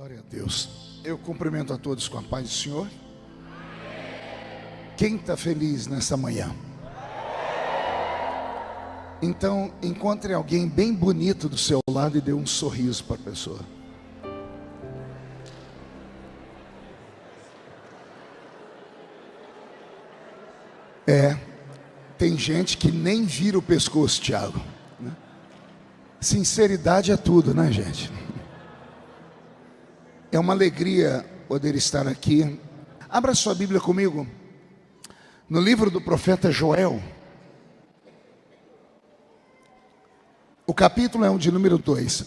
Glória a Deus. Eu cumprimento a todos com a paz do Senhor. Quem está feliz nessa manhã? Então, encontre alguém bem bonito do seu lado e dê um sorriso para a pessoa. Tem gente que nem vira o pescoço, Tiago, né? Sinceridade é tudo, né, gente? É uma alegria poder estar aqui. Abra sua Bíblia comigo no livro do profeta Joel. O capítulo é o de número 2.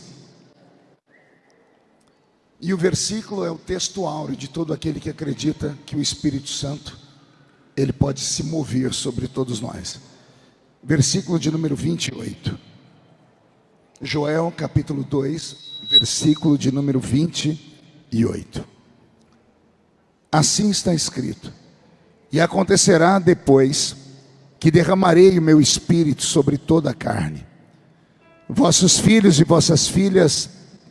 E o versículo é o texto áureo de todo aquele que acredita que o Espírito Santo, ele pode se mover sobre todos nós. Versículo de número 28. Joel capítulo 2, versículo de número 28. Assim está escrito: e acontecerá depois que derramarei o meu espírito sobre toda a carne. Vossos filhos e vossas filhas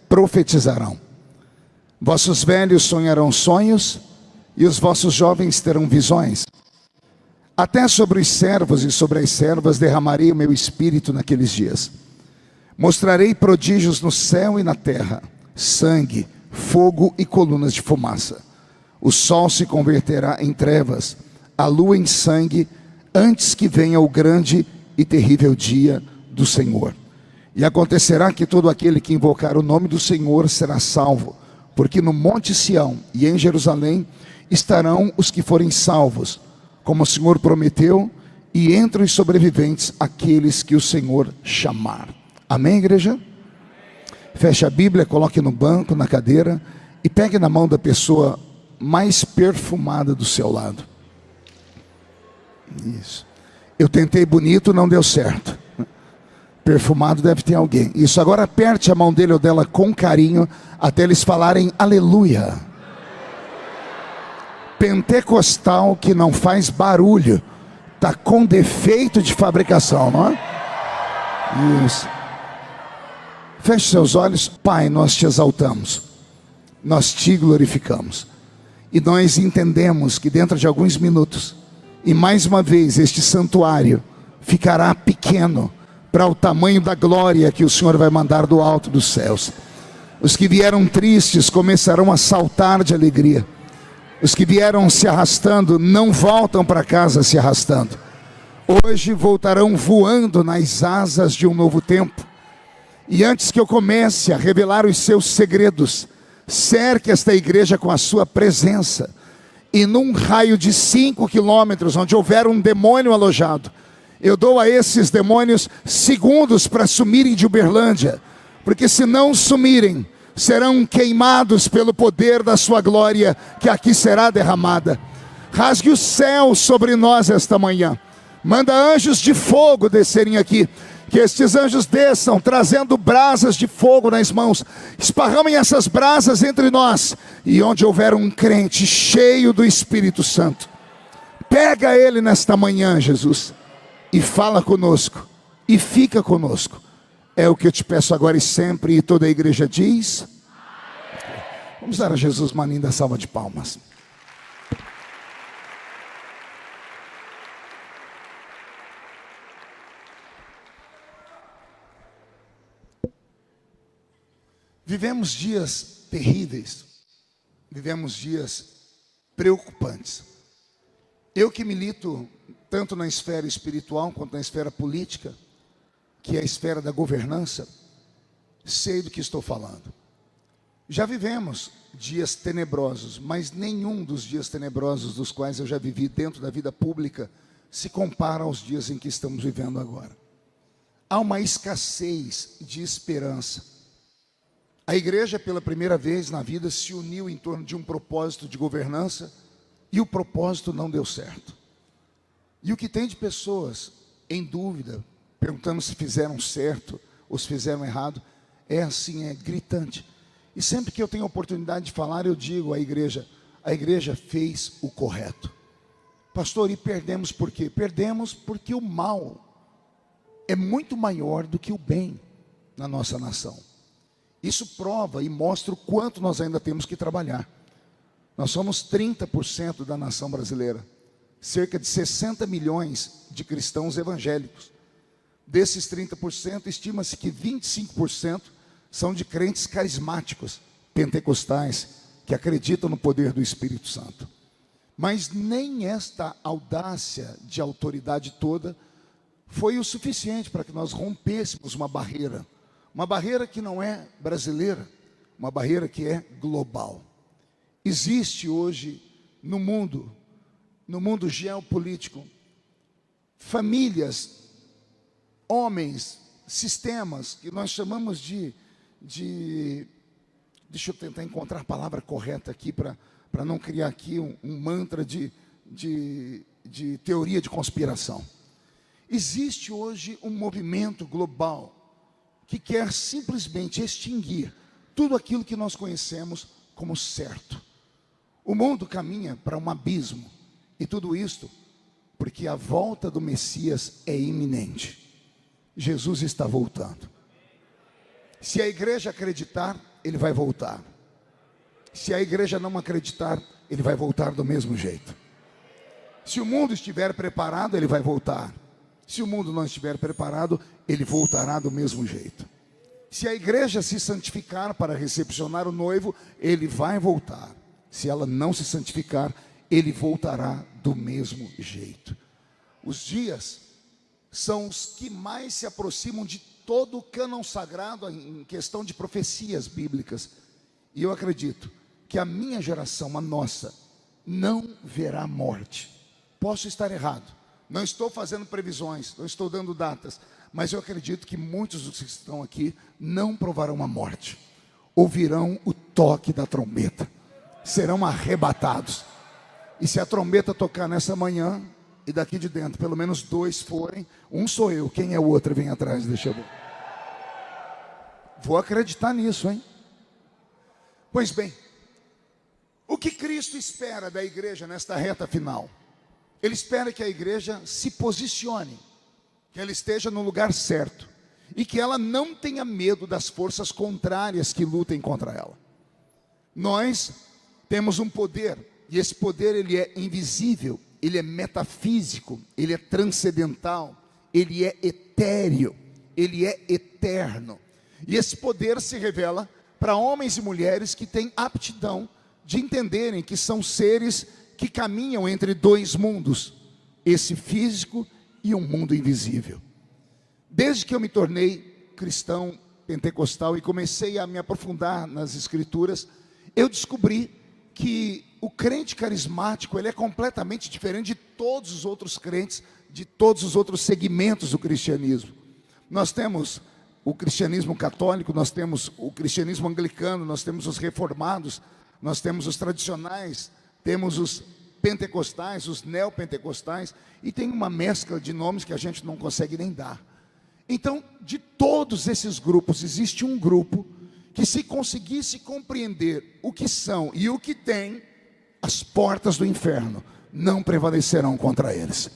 profetizarão. Vossos velhos sonharão sonhos, e os vossos jovens terão visões. Até sobre os servos e sobre as servas derramarei o meu espírito naqueles dias. Mostrarei prodígios no céu e na terra, sangue, fogo e colunas de fumaça. O sol se converterá em trevas, a lua em sangue, antes que venha o grande e terrível dia do Senhor. E acontecerá que todo aquele que invocar o nome do Senhor será salvo, porque no monte Sião e em Jerusalém estarão os que forem salvos, como o Senhor prometeu, e entre os sobreviventes aqueles que o Senhor chamar. Amém, igreja? Feche a Bíblia, coloque no banco, na cadeira, e pegue na mão da pessoa mais perfumada do seu lado. Isso. Eu tentei bonito, não deu certo. Perfumado deve ter alguém. Isso, agora aperte a mão dele ou dela com carinho, até eles falarem aleluia. Pentecostal que não faz barulho, está com defeito de fabricação, não é? Isso. Feche seus olhos. Pai, nós te exaltamos, nós te glorificamos, e nós entendemos que dentro de alguns minutos, e mais uma vez, este santuário ficará pequeno para o tamanho da glória que o Senhor vai mandar do alto dos céus. Os que vieram tristes começarão a saltar de alegria. Os que vieram se arrastando não voltam para casa se arrastando. Hoje voltarão voando nas asas de um novo tempo. E antes que eu comece a revelar os seus segredos, cerque esta igreja com a sua presença. E num raio de 5 quilômetros, onde houver um demônio alojado, eu dou a esses demônios segundos para sumirem de Uberlândia. Porque se não sumirem, serão queimados pelo poder da sua glória, que aqui será derramada. Rasgue o céu sobre nós esta manhã. Manda anjos de fogo descerem aqui. Que estes anjos desçam, trazendo brasas de fogo nas mãos. Esparramem essas brasas entre nós. E onde houver um crente cheio do Espírito Santo, pega ele nesta manhã, Jesus, e fala conosco, e fica conosco. É o que eu te peço agora e sempre, e toda a igreja diz. Vamos dar a Jesus uma linda salva de palmas. Vivemos dias terríveis, vivemos dias preocupantes. Eu que milito tanto na esfera espiritual quanto na esfera política, que é a esfera da governança, sei do que estou falando. Já vivemos dias tenebrosos, mas nenhum dos dias tenebrosos dos quais eu já vivi dentro da vida pública se compara aos dias em que estamos vivendo agora. Há uma escassez de esperança. A igreja, pela primeira vez na vida, se uniu em torno de um propósito de governança, e o propósito não deu certo. E o que tem de pessoas em dúvida, perguntando se fizeram certo ou se fizeram errado, é assim, é gritante. E sempre que eu tenho a oportunidade de falar, eu digo à igreja: a igreja fez o correto. Pastor, e perdemos por quê? Perdemos porque o mal é muito maior do que o bem na nossa nação. Isso prova e mostra o quanto nós ainda temos que trabalhar. Nós somos 30% da nação brasileira, cerca de 60 milhões de cristãos evangélicos. Desses 30%, estima-se que 25% são de crentes carismáticos, pentecostais, que acreditam no poder do Espírito Santo. Mas nem esta audácia de autoridade toda foi o suficiente para que nós rompêssemos uma barreira que não é brasileira, uma barreira que é global. Existe hoje no mundo geopolítico, famílias, homens, sistemas que nós chamamos de deixa eu tentar encontrar a palavra correta aqui para não criar aqui um mantra de teoria de conspiração. Existe hoje um movimento global que quer simplesmente extinguir tudo aquilo que nós conhecemos como certo. O mundo caminha para um abismo, e tudo isto porque a volta do Messias é iminente. Jesus está voltando. Se a igreja acreditar, ele vai voltar. Se a igreja não acreditar, ele vai voltar do mesmo jeito. Se o mundo estiver preparado, ele vai voltar. Se o mundo não estiver preparado, ele voltará do mesmo jeito. Se a igreja se santificar para recepcionar o noivo, ele vai voltar. Se ela não se santificar, ele voltará do mesmo jeito. Os dias são os que mais se aproximam de todo o cânon sagrado em questão de profecias bíblicas. E eu acredito que a minha geração, a nossa, não verá morte. Posso estar errado, não estou fazendo previsões, não estou dando datas, mas eu acredito que muitos dos que estão aqui não provarão a morte. Ouvirão o toque da trombeta, serão arrebatados. E se a trombeta tocar nessa manhã, e daqui de dentro pelo menos 2 forem, um sou eu, quem é o outro vem atrás, deixa eu ver. Vou acreditar nisso, hein? Pois bem, o que Cristo espera da igreja nesta reta final? Ele espera que a igreja se posicione, que ela esteja no lugar certo, e que ela não tenha medo das forças contrárias que lutem contra ela. Nós temos um poder, e esse poder ele é invisível, ele é metafísico, ele é transcendental, ele é etéreo, ele é eterno. E esse poder se revela para homens e mulheres que têm aptidão de entenderem que são seres que caminham entre 2 mundos, esse físico e um mundo invisível. Desde que eu me tornei cristão pentecostal e comecei a me aprofundar nas escrituras, eu descobri que o crente carismático ele é completamente diferente de todos os outros crentes, de todos os outros segmentos do cristianismo. Nós temos o cristianismo católico, nós temos o cristianismo anglicano, nós temos os reformados, nós temos os tradicionais, temos os pentecostais, os neopentecostais, e tem uma mescla de nomes que a gente não consegue nem dar. Então, de todos esses grupos, existe um grupo que, se conseguisse compreender o que são e o que tem, as portas do inferno não prevalecerão contra eles.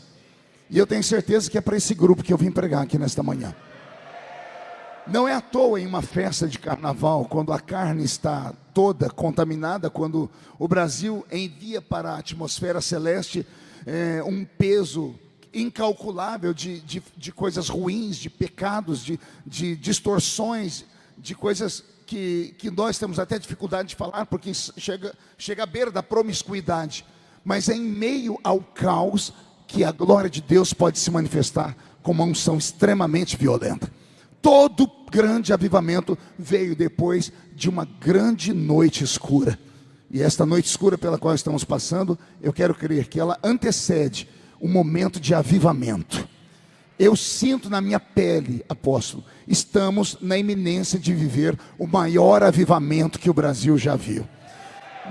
E eu tenho certeza que é para esse grupo que eu vim pregar aqui nesta manhã. Não é à toa em uma festa de carnaval, quando a carne está toda contaminada, quando o Brasil envia para a atmosfera celeste um peso incalculável de coisas ruins, de pecados, de distorções, de coisas que nós temos até dificuldade de falar, porque chega à beira da promiscuidade. Mas é em meio ao caos que a glória de Deus pode se manifestar com uma unção extremamente violenta. Todo grande avivamento veio depois de uma grande noite escura. E esta noite escura pela qual estamos passando, eu quero crer que ela antecede um momento de avivamento. Eu sinto na minha pele, apóstolo, estamos na iminência de viver o maior avivamento que o Brasil já viu.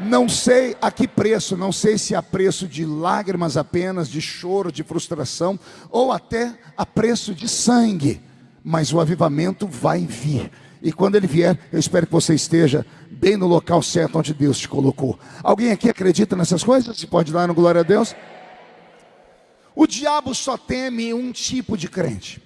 Não sei a que preço, não sei se a preço de lágrimas apenas, de choro, de frustração, ou até a preço de sangue, mas o avivamento vai vir. E quando ele vier, eu espero que você esteja bem no local certo onde Deus te colocou. Alguém aqui acredita nessas coisas? Se pode dar no glória a Deus? O diabo só teme um tipo de crente.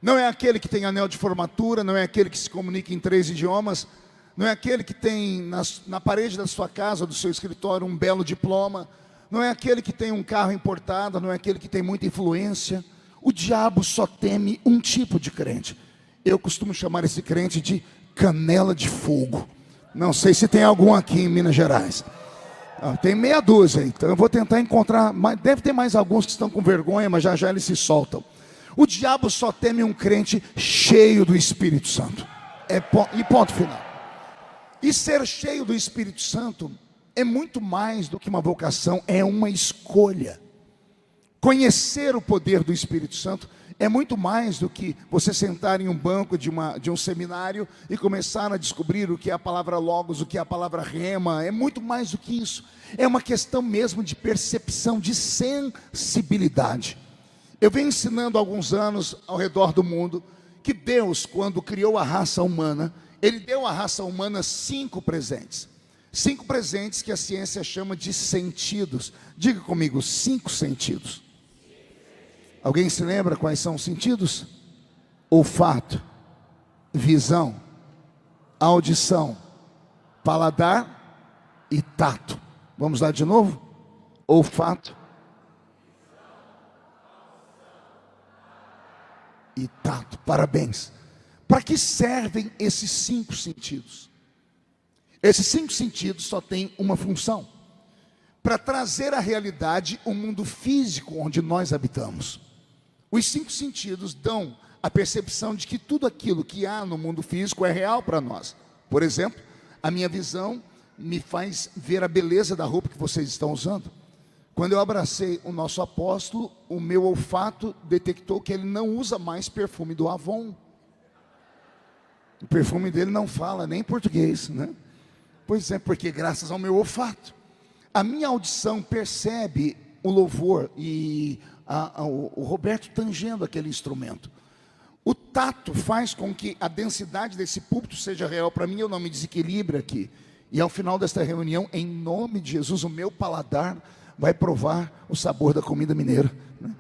Não é aquele que tem anel de formatura, não é aquele que se comunica em 3 idiomas, Não é aquele que tem na parede da sua casa, do seu escritório, um belo diploma. Não é aquele que tem um carro importado, não é aquele que tem muita influência. O diabo só teme um tipo de crente. Eu costumo chamar esse crente de canela de fogo. Não sei se tem algum aqui em Minas Gerais. Tem meia dúzia, então eu vou tentar encontrar. Deve ter mais alguns que estão com vergonha, mas já já eles se soltam. O diabo só teme um crente cheio do Espírito Santo. E ponto final. E ser cheio do Espírito Santo é muito mais do que uma vocação, é uma escolha. Conhecer o poder do Espírito Santo é muito mais do que você sentar em um banco de um seminário e começar a descobrir o que é a palavra logos, o que é a palavra rema. É muito mais do que isso. É uma questão mesmo de percepção, de sensibilidade. Eu venho ensinando há alguns anos ao redor do mundo que Deus, quando criou a raça humana, Ele deu à raça humana 5 presentes. 5 presentes que a ciência chama de sentidos. Diga comigo, 5 sentidos. Alguém se lembra quais são os sentidos? Olfato, visão, audição, paladar e tato. Vamos lá de novo? Olfato e tato. Parabéns. Para que servem esses 5 sentidos? Esses 5 sentidos só têm uma função: para trazer à realidade o mundo físico onde nós habitamos. Os 5 sentidos dão a percepção de que tudo aquilo que há no mundo físico é real para nós. Por exemplo, a minha visão me faz ver a beleza da roupa que vocês estão usando. Quando eu abracei o nosso apóstolo, o meu olfato detectou que ele não usa mais perfume do Avon. O perfume dele não fala nem português, né? Pois é, porque graças ao meu olfato. A minha audição percebe o louvor e o Roberto tangendo aquele instrumento. O tato faz com que a densidade desse púlpito seja real para mim, eu não me desequilibre aqui. E ao final desta reunião, em nome de Jesus, o meu paladar vai provar o sabor da comida mineira, né?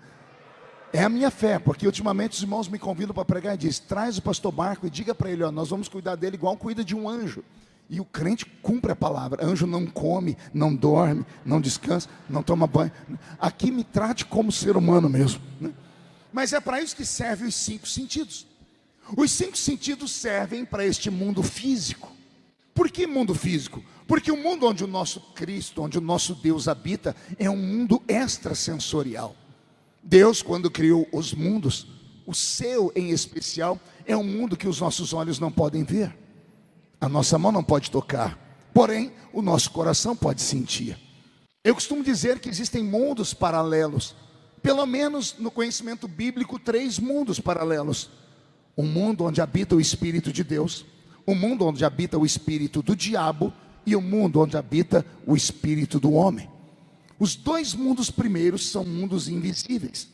É a minha fé, porque ultimamente os irmãos me convidam para pregar e dizem: traz o pastor Marco e diga para ele, ó, nós vamos cuidar dele igual cuida de um anjo. E o crente cumpre a palavra. Anjo não come, não dorme, não descansa, não toma banho. Aqui me trate como ser humano mesmo, né? Mas é para isso que servem os 5 sentidos. Os 5 sentidos servem para este mundo físico. Por que mundo físico? Porque o mundo onde o nosso Cristo, onde o nosso Deus habita, é um mundo extrasensorial. Deus, quando criou os mundos, o seu em especial, é um mundo que os nossos olhos não podem ver. A nossa mão não pode tocar, porém, o nosso coração pode sentir. Eu costumo dizer que existem mundos paralelos, pelo menos no conhecimento bíblico, 3 mundos paralelos. Um mundo onde habita o Espírito de Deus, um mundo onde habita o espírito do diabo e um mundo onde habita o espírito do homem. Os 2 mundos primeiros são mundos invisíveis.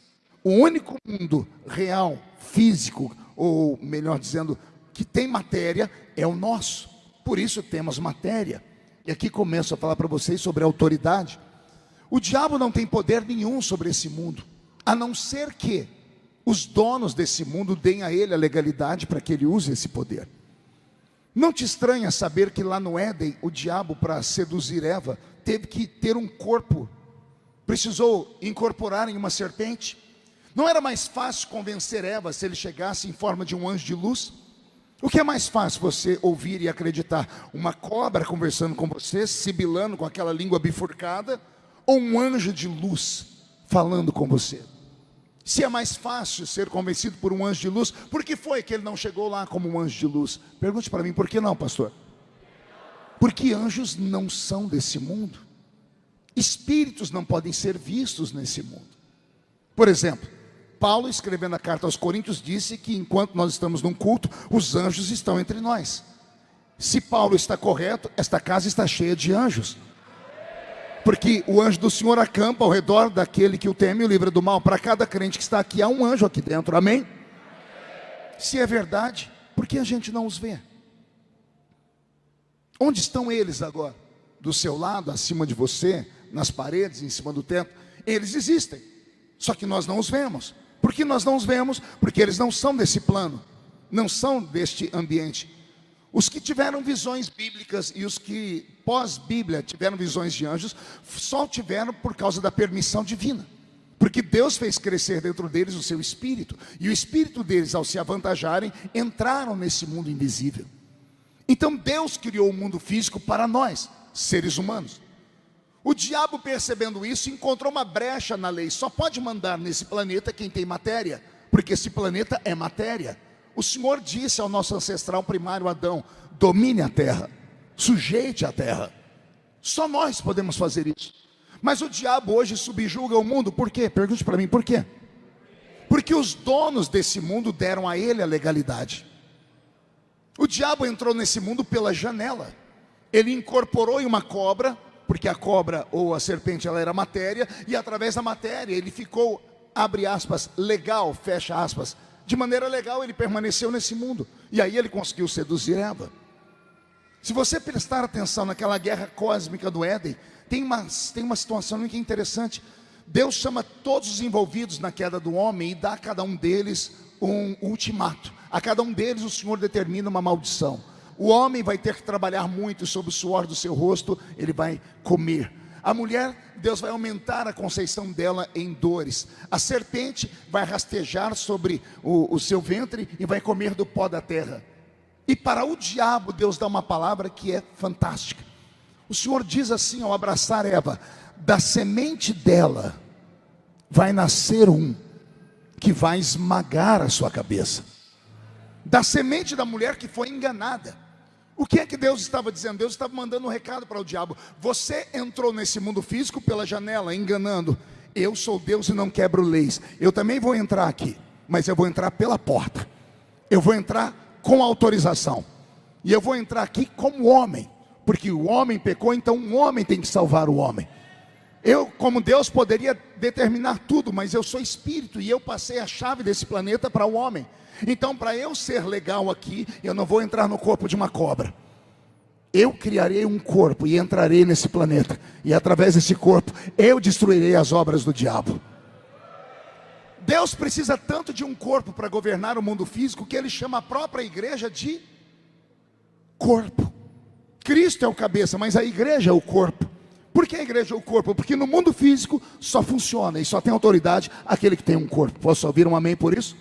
O único mundo real, físico, ou melhor dizendo, que tem matéria, é o nosso. Por isso temos matéria. E aqui começo a falar para vocês sobre autoridade. O diabo não tem poder nenhum sobre esse mundo, a não ser que os donos desse mundo deem a ele a legalidade para que ele use esse poder. Não te estranha saber que lá no Éden, o diabo, para seduzir Eva, teve que ter um corpo, precisou incorporar em uma serpente. Não era mais fácil convencer Eva se ele chegasse em forma de um anjo de luz? O que é mais fácil você ouvir e acreditar? Uma cobra conversando com você, sibilando com aquela língua bifurcada, ou um anjo de luz falando com você? Se é mais fácil ser convencido por um anjo de luz, por que foi que ele não chegou lá como um anjo de luz? Pergunte para mim, por que não, pastor? Porque anjos não são desse mundo. Espíritos não podem ser vistos nesse mundo. Por exemplo, Paulo, escrevendo a carta aos Coríntios, disse que enquanto nós estamos num culto, os anjos estão entre nós. Se Paulo está correto, esta casa está cheia de anjos. Porque o anjo do Senhor acampa ao redor daquele que o teme e o livra do mal. Para cada crente que está aqui, há um anjo aqui dentro, amém? Se é verdade, por que a gente não os vê? Onde estão eles agora? Do seu lado, acima de você, nas paredes, em cima do teto? Eles existem, só que nós não os vemos. Por que nós não os vemos? Porque eles não são desse plano, não são deste ambiente. Os que tiveram visões bíblicas e os que pós-Bíblia tiveram visões de anjos, só tiveram por causa da permissão divina. Porque Deus fez crescer dentro deles o seu espírito. E o espírito deles, ao se avantajarem, entraram nesse mundo invisível. Então Deus criou o mundo físico para nós, seres humanos. O diabo, percebendo isso, encontrou uma brecha na lei. Só pode mandar nesse planeta quem tem matéria, porque esse planeta é matéria. O Senhor disse ao nosso ancestral primário Adão: domine a terra, sujeite a terra. Só nós podemos fazer isso. Mas o diabo hoje subjuga o mundo. Por quê? Pergunte para mim, por quê? Porque os donos desse mundo deram a ele a legalidade. O diabo entrou nesse mundo pela janela. Ele incorporou em uma cobra, porque a cobra ou a serpente ela era matéria, e através da matéria ele ficou, abre aspas, legal, fecha aspas. De maneira legal ele permaneceu nesse mundo. E aí ele conseguiu seduzir Eva. Se você prestar atenção naquela guerra cósmica do Éden, tem uma situação muito interessante. Deus chama todos os envolvidos na queda do homem e dá a cada um deles um ultimato. A cada um deles o Senhor determina uma maldição. O homem vai ter que trabalhar muito, sob o suor do seu rosto ele vai comer. A mulher, Deus vai aumentar a conceição dela em dores. A serpente vai rastejar sobre o seu ventre e vai comer do pó da terra. E para o diabo, Deus dá uma palavra que é fantástica. O Senhor diz assim ao abraçar Eva: da semente dela vai nascer um que vai esmagar a sua cabeça. Da semente da mulher que foi enganada. O que é que Deus estava dizendo? Deus estava mandando um recado para o diabo: você entrou nesse mundo físico pela janela, enganando. Eu sou Deus e não quebro leis. Eu também vou entrar aqui, mas eu vou entrar pela porta. Eu vou entrar com autorização. E eu vou entrar aqui como homem, porque o homem pecou, então um homem tem que salvar o homem. Eu, como Deus, poderia determinar tudo, mas eu sou espírito e eu passei a chave desse planeta para o homem. Então, para eu ser legal aqui, eu não vou entrar no corpo de uma cobra. Eu criarei um corpo e entrarei nesse planeta. E através desse corpo, eu destruirei as obras do diabo. Deus precisa tanto de um corpo para governar o mundo físico, que Ele chama a própria igreja de corpo. Cristo é o cabeça, mas a igreja é o corpo. Por que a igreja é o corpo? Porque no mundo físico só funciona e só tem autoridade aquele que tem um corpo. Posso ouvir um amém por isso?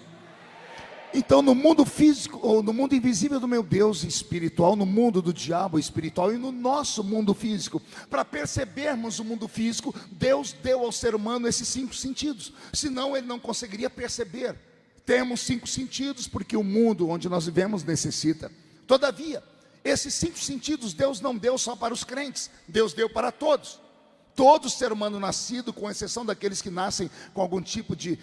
Então no mundo físico, ou no mundo invisível do meu Deus espiritual, no mundo do diabo espiritual e no nosso mundo físico, para percebermos o mundo físico, Deus deu ao ser humano esses 5 sentidos, senão ele não conseguiria perceber. Temos 5 sentidos porque o mundo onde nós vivemos necessita. Todavia, esses 5 sentidos Deus não deu só para os crentes, Deus deu para todos. Todo ser humano nascido, com exceção daqueles que nascem com algum tipo de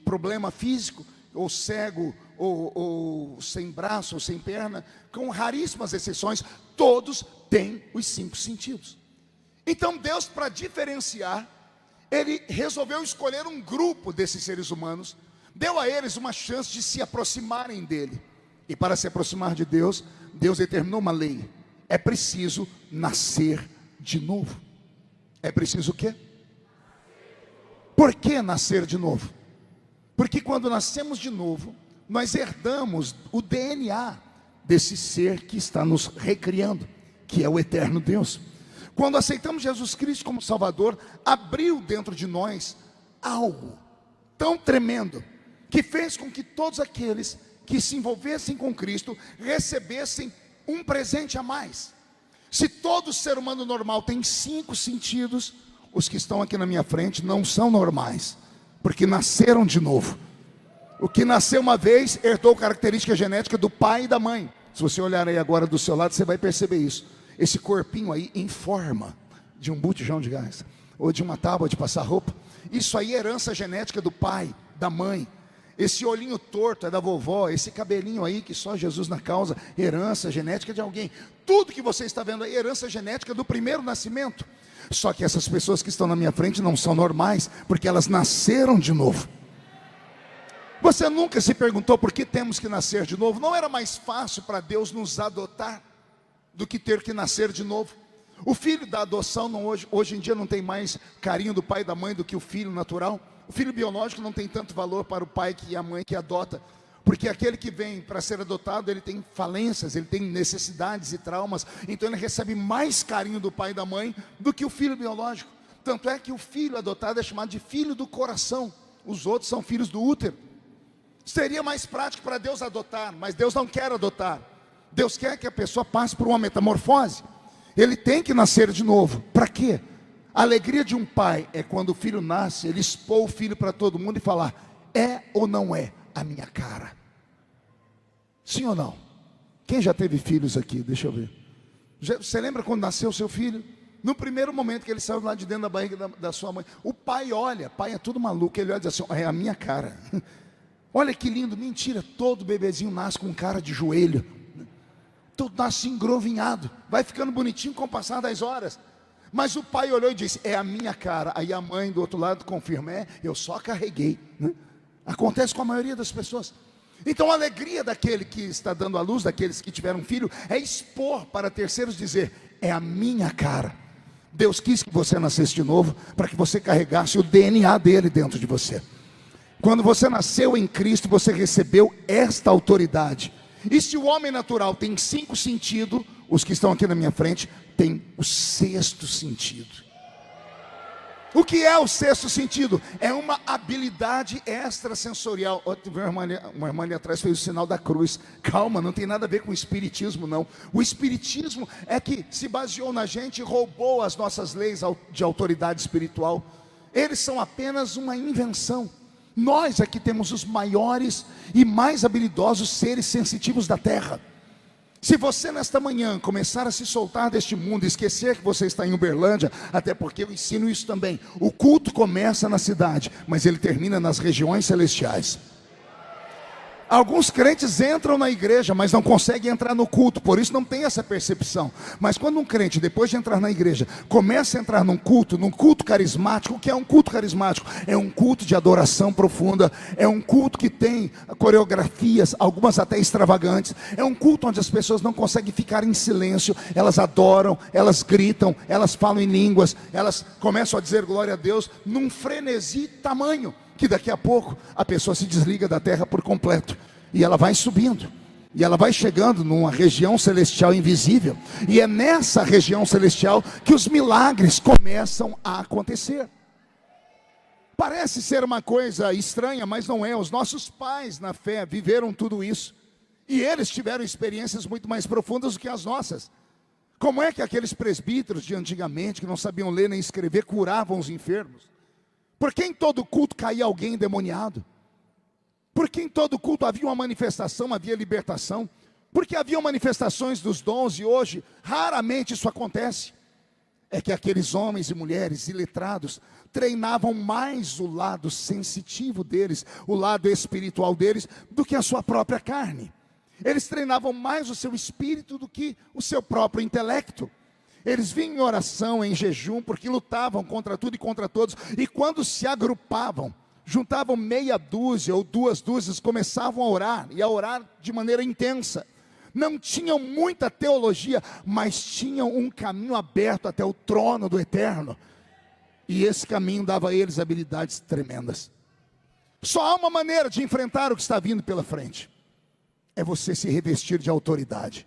problema físico, ou cego, ou sem braço, ou sem perna, com raríssimas exceções, todos têm os 5 sentidos. Então Deus, para diferenciar, Ele resolveu escolher um grupo desses seres humanos, deu a eles uma chance de se aproximarem dEle. E para se aproximar de Deus, Deus determinou uma lei: é preciso nascer de novo. É preciso o quê? Por que nascer de novo? Porque quando nascemos de novo, nós herdamos o DNA desse ser que está nos recriando, que é o eterno Deus. Quando aceitamos Jesus Cristo como Salvador, abriu dentro de nós algo tão tremendo, que fez com que todos aqueles que se envolvessem com Cristo recebessem um presente a mais. Se todo ser humano normal tem 5 sentidos, os que estão aqui na minha frente não são normais, porque nasceram de novo. O que nasceu uma vez herdou característica genética do pai e da mãe. Se você olhar aí agora do seu lado, você vai perceber isso. Esse corpinho aí em forma de um botijão de gás, ou de uma tábua de passar roupa, isso aí é herança genética do pai, da mãe. Esse olhinho torto é da vovó, esse cabelinho aí que só Jesus na causa, herança genética de alguém. Tudo que você está vendo aí, herança genética do primeiro nascimento. Só que essas pessoas que estão na minha frente não são normais, porque elas nasceram de novo. Você nunca se perguntou por que temos que nascer de novo? Não era mais fácil para Deus nos adotar do que ter que nascer de novo? O filho da adoção hoje em dia não tem mais carinho do pai e da mãe do que o filho natural. O filho biológico não tem tanto valor para o pai e a mãe que adota, Porque aquele que vem para ser adotado, ele tem falências, ele tem necessidades e traumas. Então ele recebe mais carinho do pai e da mãe do que o filho biológico. Tanto é que o filho adotado é chamado de filho do coração. Os outros são filhos do útero. Seria mais prático para Deus adotar, mas Deus não quer adotar. Deus quer que a pessoa passe por uma metamorfose. Ele tem que nascer de novo. Para quê? A alegria de um pai é quando o filho nasce, ele expor o filho para todo mundo e falar: é ou não é a minha cara? Sim ou não? Quem já teve filhos aqui? Deixa eu ver. Você lembra quando nasceu o seu filho? No primeiro momento que ele saiu lá de dentro da barriga da sua mãe, o pai olha, pai é tudo maluco, ele olha e diz assim: é a minha cara. Olha que lindo. Mentira, todo bebezinho nasce com cara de joelho, todo nasce engrovinhado, vai ficando bonitinho com o passar das horas. Mas o pai olhou e disse: é a minha cara. Aí a mãe do outro lado confirma: é, eu só carreguei, né? Acontece com a maioria das pessoas. Então a alegria daquele que está dando à luz, daqueles que tiveram filho, é expor para terceiros, dizer: é a minha cara. Deus quis que você nascesse de novo, para que você carregasse o DNA dele dentro de você. Quando você nasceu em Cristo, você recebeu esta autoridade. E se o homem natural tem 5 sentidos, os que estão aqui na minha frente têm o 6º sentido. O que é o 6º sentido? É uma habilidade extrasensorial. Uma irmã ali atrás fez o sinal da cruz. Calma, não tem nada a ver com o espiritismo, não. O espiritismo é que se baseou na gente e roubou as nossas leis de autoridade espiritual. Eles são apenas uma invenção. Nós aqui temos os maiores e mais habilidosos seres sensitivos da terra. Se você nesta manhã começar a se soltar deste mundo, esquecer que você está em Uberlândia, até porque eu ensino isso também, o culto começa na cidade, mas ele termina nas regiões celestiais. Alguns crentes entram na igreja, mas não conseguem entrar no culto, por isso não tem essa percepção. Mas quando um crente, depois de entrar na igreja, começa a entrar num culto carismático, o que é um culto carismático? É um culto de adoração profunda, é um culto que tem coreografias, algumas até extravagantes, é um culto onde as pessoas não conseguem ficar em silêncio, elas adoram, elas gritam, elas falam em línguas, elas começam a dizer glória a Deus, num frenesi tamanho, que daqui a pouco a pessoa se desliga da terra por completo, e ela vai subindo, e ela vai chegando numa região celestial invisível, e é nessa região celestial que os milagres começam a acontecer. Parece ser uma coisa estranha, mas não é. Os nossos pais na fé viveram tudo isso, e eles tiveram experiências muito mais profundas do que as nossas. Como é que aqueles presbíteros de antigamente, que não sabiam ler nem escrever, curavam os enfermos? Por que em todo culto caía alguém endemoniado? Por que em todo culto havia uma manifestação, havia libertação? Porque havia manifestações dos dons, e hoje raramente isso acontece. É que aqueles homens e mulheres iletrados treinavam mais o lado sensitivo deles, o lado espiritual deles, do que a sua própria carne. Eles treinavam mais o seu espírito do que o seu próprio intelecto. Eles vinham em oração, em jejum, porque lutavam contra tudo e contra todos. E quando se agrupavam, juntavam meia dúzia ou 2 dúzias, começavam a orar, e a orar de maneira intensa. Não tinham muita teologia, mas tinham um caminho aberto até o trono do Eterno. E esse caminho dava a eles habilidades tremendas. Só há uma maneira de enfrentar o que está vindo pela frente. É você se revestir de autoridade.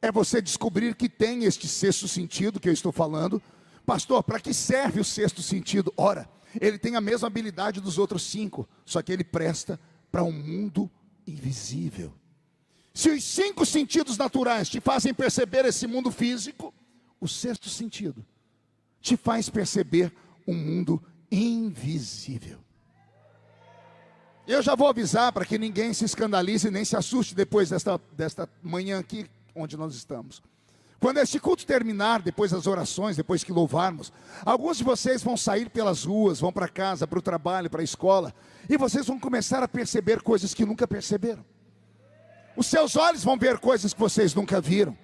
É você descobrir que tem este 6º sentido que eu estou falando. Pastor, para que serve o 6º sentido? Ora, ele tem a mesma habilidade dos outros 5, só que ele presta para um mundo invisível. Se os 5 sentidos naturais te fazem perceber esse mundo físico, o 6º sentido te faz perceber um mundo invisível. Eu já vou avisar para que ninguém se escandalize nem se assuste depois desta manhã aqui, onde nós estamos. Quando este culto terminar, depois das orações, depois que louvarmos, alguns de vocês vão sair pelas ruas, vão para casa, para o trabalho, para a escola, e vocês vão começar a perceber coisas que nunca perceberam. Os seus olhos vão ver coisas que vocês nunca viram.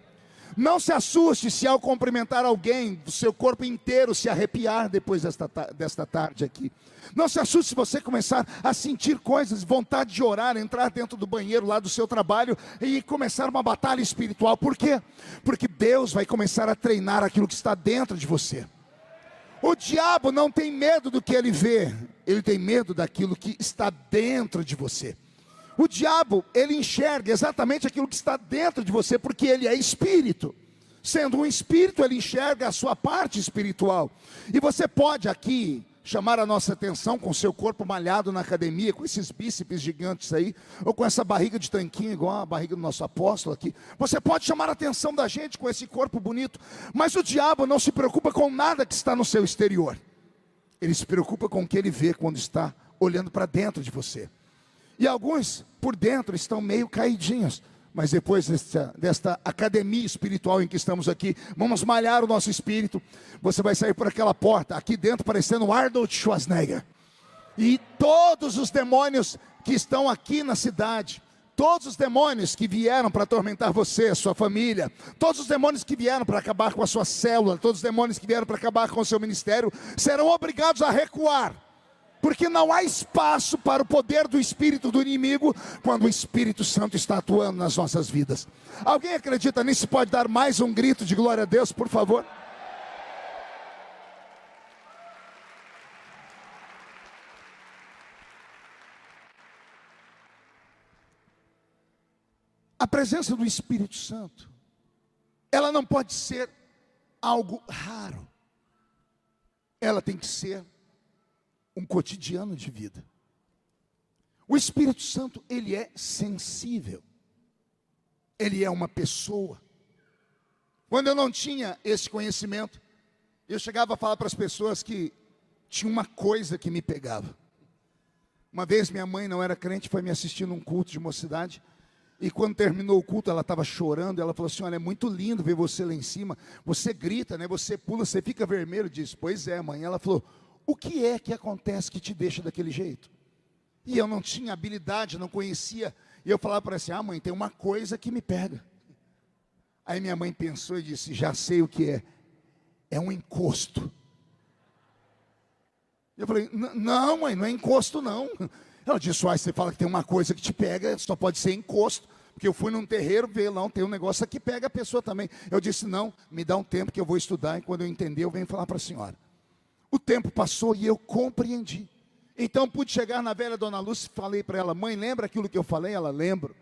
Não se assuste se ao cumprimentar alguém, o seu corpo inteiro se arrepiar depois desta tarde aqui. Não se assuste se você começar a sentir coisas, vontade de orar, entrar dentro do banheiro lá do seu trabalho e começar uma batalha espiritual. Por quê? Porque Deus vai começar a treinar aquilo que está dentro de você. O diabo não tem medo do que ele vê, ele tem medo daquilo que está dentro de você. O diabo, ele enxerga exatamente aquilo que está dentro de você, porque ele é espírito. Sendo um espírito, ele enxerga a sua parte espiritual. E você pode aqui chamar a nossa atenção com o seu corpo malhado na academia, com esses bíceps gigantes aí, ou com essa barriga de tanquinho, igual a barriga do nosso apóstolo aqui. Você pode chamar a atenção da gente com esse corpo bonito, mas o diabo não se preocupa com nada que está no seu exterior. Ele se preocupa com o que ele vê quando está olhando para dentro de você. E alguns, por dentro, estão meio caidinhos. Mas depois desta academia espiritual em que estamos aqui, vamos malhar o nosso espírito. Você vai sair por aquela porta, aqui dentro parecendo Arnold Schwarzenegger. E todos os demônios que estão aqui na cidade, todos os demônios que vieram para atormentar você, sua família, todos os demônios que vieram para acabar com a sua célula, todos os demônios que vieram para acabar com o seu ministério, serão obrigados a recuar. Porque não há espaço para o poder do espírito do inimigo quando o Espírito Santo está atuando nas nossas vidas. Alguém acredita nisso? Pode dar mais um grito de glória a Deus, por favor? A presença do Espírito Santo, ela não pode ser algo raro. Ela tem que ser um cotidiano de vida. O Espírito Santo, ele é sensível. Ele é uma pessoa. Quando eu não tinha esse conhecimento, eu chegava a falar para as pessoas que tinha uma coisa que me pegava. Uma vez minha mãe não era crente, foi me assistir num culto de mocidade, e quando terminou o culto, ela estava chorando, ela falou assim: olha, é muito lindo ver você lá em cima, você grita, né? Você pula, você fica vermelho. Eu disse: pois é, mãe. Ela falou: o que é que acontece que te deixa daquele jeito? E eu não tinha habilidade, não conhecia. E eu falava para ela assim: ah, mãe, tem uma coisa que me pega. Aí minha mãe pensou e disse: já sei o que é. É um encosto. Eu falei: não, mãe, não é encosto não. Ela disse: você fala que tem uma coisa que te pega, só pode ser encosto. Porque eu fui num terreiro ver lá, tem um negócio que pega a pessoa também. Eu disse: não, me dá um tempo que eu vou estudar, e quando eu entender eu venho falar para a senhora. O tempo passou e eu compreendi. Então pude chegar na velha Dona Lúcia e falei para ela: mãe, lembra aquilo que eu falei? Ela: lembro.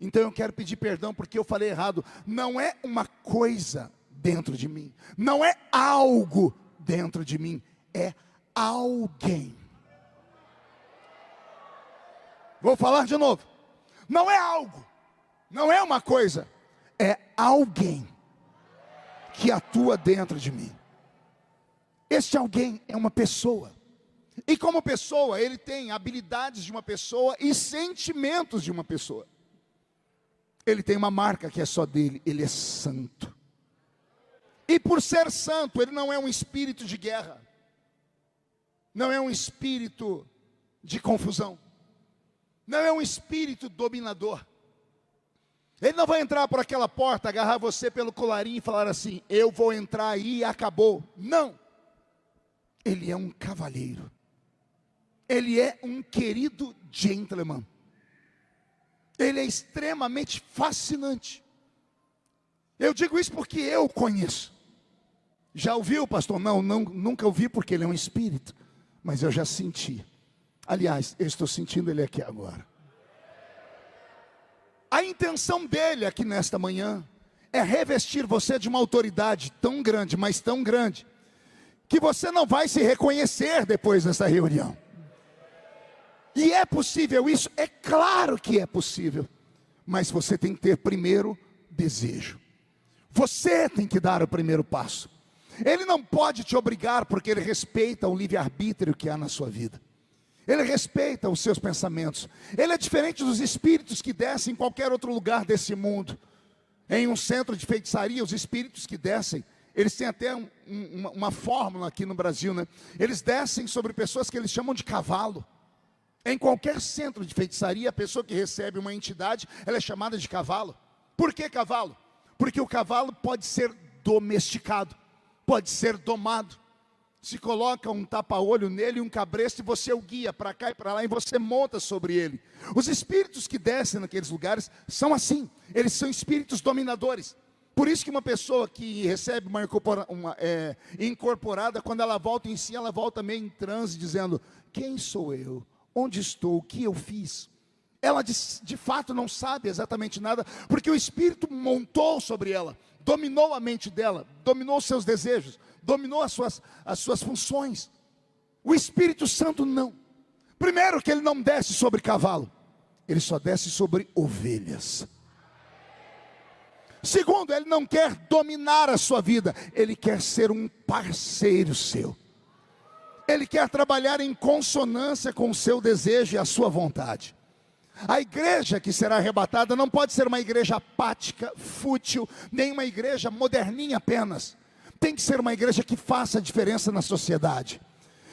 Então eu quero pedir perdão porque eu falei errado. Não é uma coisa dentro de mim, não é algo dentro de mim, é alguém. Vou falar de novo. Não é algo, não é uma coisa, é alguém que atua dentro de mim. Este alguém é uma pessoa. E como pessoa, ele tem habilidades de uma pessoa e sentimentos de uma pessoa. Ele tem uma marca que é só dele: ele é santo. E por ser santo, ele não é um espírito de guerra, não é um espírito de confusão, não é um espírito dominador. Ele não vai entrar por aquela porta, agarrar você pelo colarinho e falar assim: eu vou entrar aí e acabou. Não. Ele é um cavalheiro. Ele é um querido gentleman. Ele é extremamente fascinante. Eu digo isso porque eu o conheço. Já ouviu, pastor? Não, nunca ouvi, porque ele é um espírito. Mas eu já senti. Aliás, eu estou sentindo ele aqui agora. A intenção dele aqui nesta manhã é revestir você de uma autoridade tão grande, mas tão grande, que você não vai se reconhecer depois dessa reunião. E é possível isso? É claro que é possível. Mas você tem que ter primeiro desejo. Você tem que dar o primeiro passo. Ele não pode te obrigar, porque ele respeita o livre-arbítrio que há na sua vida. Ele respeita os seus pensamentos. Ele é diferente dos espíritos que descem em qualquer outro lugar desse mundo. Em um centro de feitiçaria, os espíritos que descem, eles têm até uma fórmula aqui no Brasil, né? Eles descem sobre pessoas que eles chamam de cavalo. Em qualquer centro de feitiçaria, a pessoa que recebe uma entidade, ela é chamada de cavalo. Por que cavalo? Porque o cavalo pode ser domesticado, pode ser domado. Se coloca um tapa-olho nele e um cabresto, e você o guia para cá e para lá, e você monta sobre ele. Os espíritos que descem naqueles lugares são assim, eles são espíritos dominadores. Por isso que uma pessoa que recebe uma incorporada, quando ela volta em si, ela volta meio em transe, dizendo: quem sou eu? Onde estou? O que eu fiz? Ela de fato não sabe exatamente nada, porque o Espírito montou sobre ela, dominou a mente dela, dominou os seus desejos, dominou as suas funções. O Espírito Santo não. Primeiro, que ele não desce sobre cavalo, ele só desce sobre ovelhas. Segundo, ele não quer dominar a sua vida, ele quer ser um parceiro seu. Ele quer trabalhar em consonância com o seu desejo e a sua vontade. A igreja que será arrebatada não pode ser uma igreja apática, fútil, nem uma igreja moderninha apenas. Tem que ser uma igreja que faça a diferença na sociedade.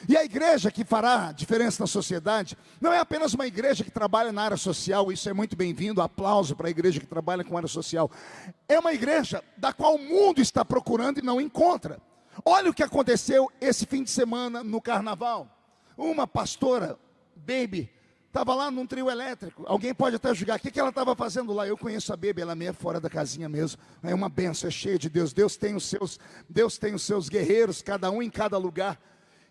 E a igreja que fará diferença na sociedade não é apenas uma igreja que trabalha na área social. Isso é muito bem-vindo, aplauso para a igreja que trabalha com a área social. É uma igreja da qual o mundo está procurando e não encontra. Olha o que aconteceu esse fim de semana no carnaval. Uma pastora, Baby, estava lá num trio elétrico. Alguém pode até julgar, o que ela estava fazendo lá? Eu conheço a Baby, ela é meio fora da casinha mesmo. É uma benção, é cheia de Deus. Deus tem os seus guerreiros, cada um em cada lugar.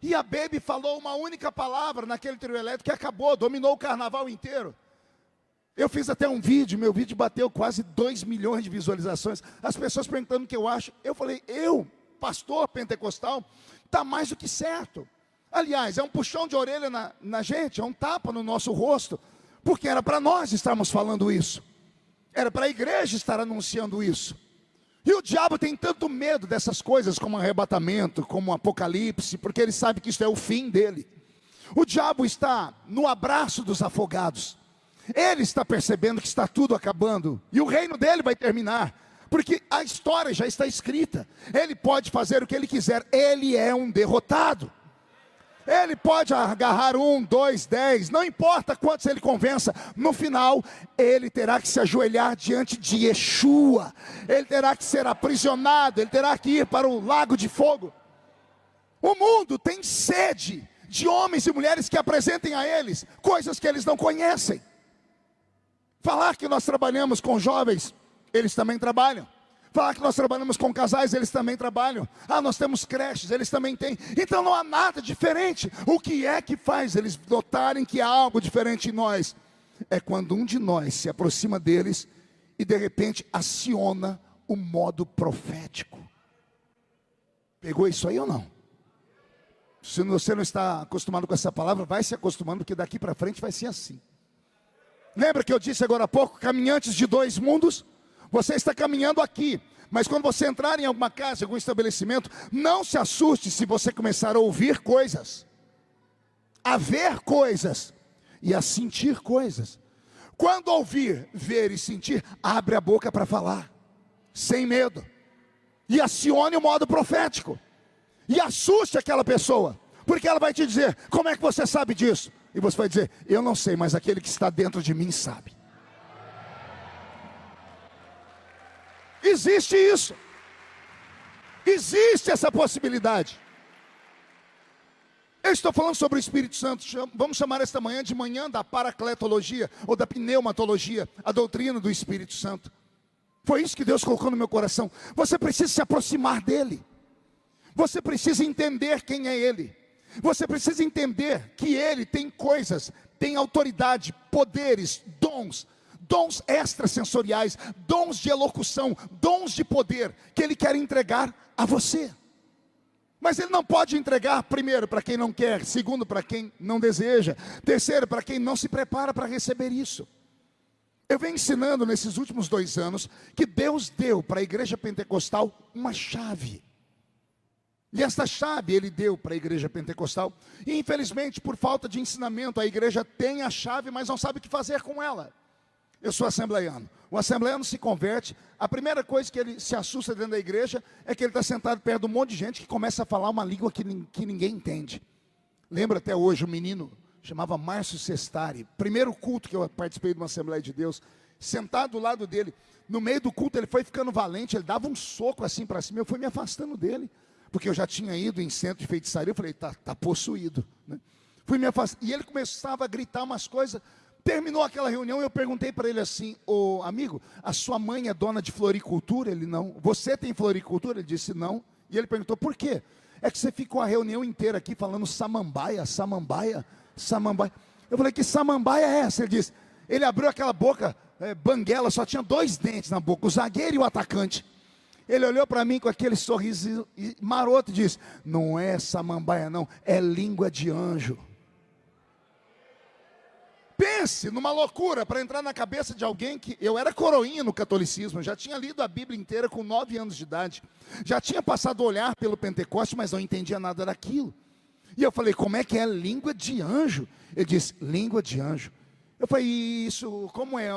E a Baby falou uma única palavra naquele trio elétrico que acabou, dominou o carnaval inteiro. Eu fiz até um vídeo, meu vídeo bateu quase 2 milhões de visualizações. As pessoas perguntando o que eu acho. Eu falei, pastor pentecostal, está mais do que certo. Aliás, é um puxão de orelha na gente, é um tapa no nosso rosto, porque era para nós estarmos falando isso, era para a igreja estar anunciando isso. E o diabo tem tanto medo dessas coisas como arrebatamento, como apocalipse, porque ele sabe que isso é o fim dele. O diabo está no abraço dos afogados, ele está percebendo que está tudo acabando, e o reino dele vai terminar, porque a história já está escrita. Ele pode fazer o que ele quiser, ele é um derrotado. Ele pode agarrar 1, 2, 10, não importa quantos ele convença, no final, ele terá que se ajoelhar diante de Yeshua, ele terá que ser aprisionado, ele terá que ir para o lago de fogo. O mundo tem sede de homens e mulheres que apresentem a eles coisas que eles não conhecem. Falar que nós trabalhamos com jovens, eles também trabalham. Falar que nós trabalhamos com casais, eles também trabalham. Nós temos creches, eles também têm. Então não há nada diferente. O que é que faz eles notarem que há algo diferente em nós? É quando um de nós se aproxima deles e de repente aciona o modo profético. Pegou isso aí ou não? Se você não está acostumado com essa palavra, vai se acostumando, porque daqui para frente vai ser assim. Lembra que eu disse agora há pouco, caminhantes de 2 mundos? Você está caminhando aqui, mas quando você entrar em alguma casa, em algum estabelecimento, não se assuste se você começar a ouvir coisas, a ver coisas e a sentir coisas. Quando ouvir, ver e sentir, abre a boca para falar, sem medo, e acione o modo profético, e assuste aquela pessoa, porque ela vai te dizer, como é que você sabe disso? E você vai dizer, eu não sei, mas aquele que está dentro de mim sabe. Existe isso, existe essa possibilidade. Eu estou falando sobre o Espírito Santo. Vamos chamar esta manhã de manhã da paracletologia, ou da pneumatologia, a doutrina do Espírito Santo. Foi isso que Deus colocou no meu coração. Você precisa se aproximar dele, você precisa entender quem é ele, você precisa entender que ele tem coisas, tem autoridade, poderes, dons extrasensoriais, dons de elocução, dons de poder, que ele quer entregar a você. Mas ele não pode entregar, primeiro, para quem não quer, segundo, para quem não deseja, terceiro, para quem não se prepara para receber isso. Eu venho ensinando nesses últimos 2 anos, que Deus deu para a igreja pentecostal uma chave. E essa chave ele deu para a igreja pentecostal, e infelizmente, por falta de ensinamento, a igreja tem a chave, mas não sabe o que fazer com ela. Eu sou assembleiano. O assembleiano se converte, a primeira coisa que ele se assusta dentro da igreja é que ele está sentado perto de um monte de gente que começa a falar uma língua que ninguém entende. Lembro até hoje, um menino, chamava Márcio Sestari, primeiro culto que eu participei de uma Assembleia de Deus, sentado do lado dele, no meio do culto ele foi ficando valente, ele dava um soco assim para cima, eu fui me afastando dele, porque eu já tinha ido em centro de feitiçaria, eu falei, tá possuído, né? Fui me afastando, e ele começava a gritar umas coisas. Terminou aquela reunião, eu perguntei para ele assim, ô amigo, a sua mãe é dona de floricultura? Ele, não. Você tem floricultura? Ele disse, não. E ele perguntou, por quê? É que você ficou a reunião inteira aqui falando samambaia, samambaia, samambaia. Eu falei, que samambaia é essa? Ele disse, Ele abriu aquela boca, banguela, só tinha 2 dentes na boca, o zagueiro e o atacante. Ele olhou para mim com aquele sorriso maroto e disse: não é samambaia não, é língua de anjo. Pense numa loucura para entrar na cabeça de alguém que... Eu era coroinha no catolicismo, já tinha lido a Bíblia inteira com 9 anos de idade. Já tinha passado a olhar pelo Pentecoste, mas não entendia nada daquilo. E eu falei: como é que é língua de anjo? Ele disse: língua de anjo. Eu falei: isso, como é?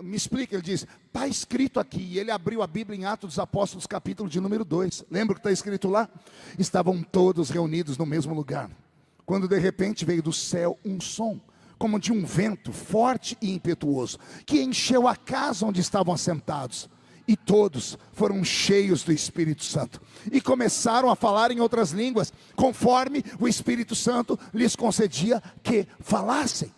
Me explica. Ele disse: está escrito aqui. E ele abriu a Bíblia em Atos dos Apóstolos, capítulo de número 2. Lembra o que está escrito lá? Estavam todos reunidos no mesmo lugar, quando de repente veio do céu um som, como de um vento forte e impetuoso, que encheu a casa onde estavam assentados. E todos foram cheios do Espírito Santo, e começaram a falar em outras línguas, conforme o Espírito Santo lhes concedia que falassem.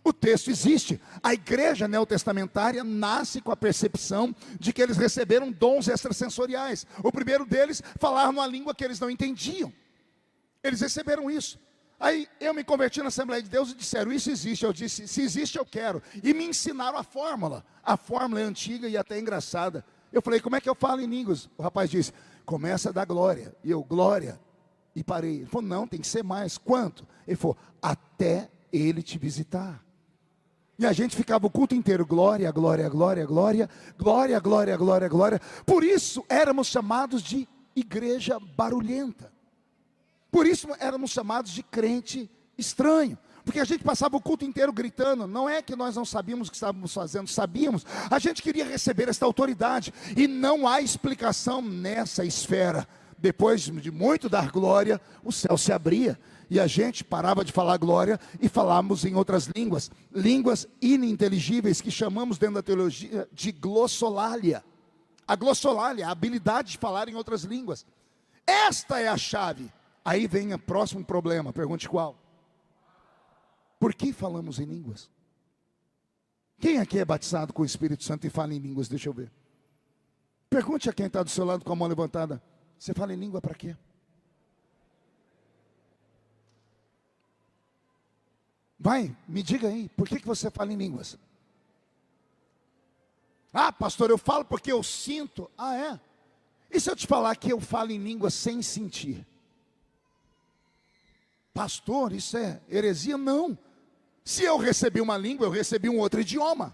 O texto existe. A igreja neotestamentária nasce com a percepção de que eles receberam dons extrasensoriais. O primeiro deles, falar numa língua que eles não entendiam. Eles receberam isso. Aí eu me converti na Assembleia de Deus e disseram: isso existe. Eu disse: se existe, eu quero. E me ensinaram a fórmula. A fórmula é antiga e até engraçada. Eu falei: como é que eu falo em línguas? O rapaz disse: começa a dar glória. E eu: glória. E parei. Ele falou: não, tem que ser mais. Quanto? Ele falou: até ele te visitar. E a gente ficava o culto inteiro: glória, glória, glória, glória, glória, glória, glória, glória. Por isso éramos chamados de igreja barulhenta. Por isso éramos chamados de crente estranho, porque a gente passava o culto inteiro gritando. Não é que nós não sabíamos o que estávamos fazendo, sabíamos. A gente queria receber esta autoridade, e não há explicação nessa esfera. Depois de muito dar glória, o céu se abria, e a gente parava de falar glória e falávamos em outras línguas, línguas ininteligíveis, que chamamos dentro da teologia de glossolalia. A glossolalia, a habilidade de falar em outras línguas. Esta é a chave. Aí vem o próximo problema, pergunte qual? Por que falamos em línguas? Quem aqui é batizado com o Espírito Santo e fala em línguas? Deixa eu ver. Pergunte a quem está do seu lado com a mão levantada: você fala em língua para quê? Vai, me diga aí, por que você fala em línguas? Ah, pastor, eu falo porque eu sinto. Ah, é? E se eu te falar que eu falo em línguas sem sentir? Pastor, isso é heresia? Não. Se eu recebi uma língua, eu recebi um outro idioma.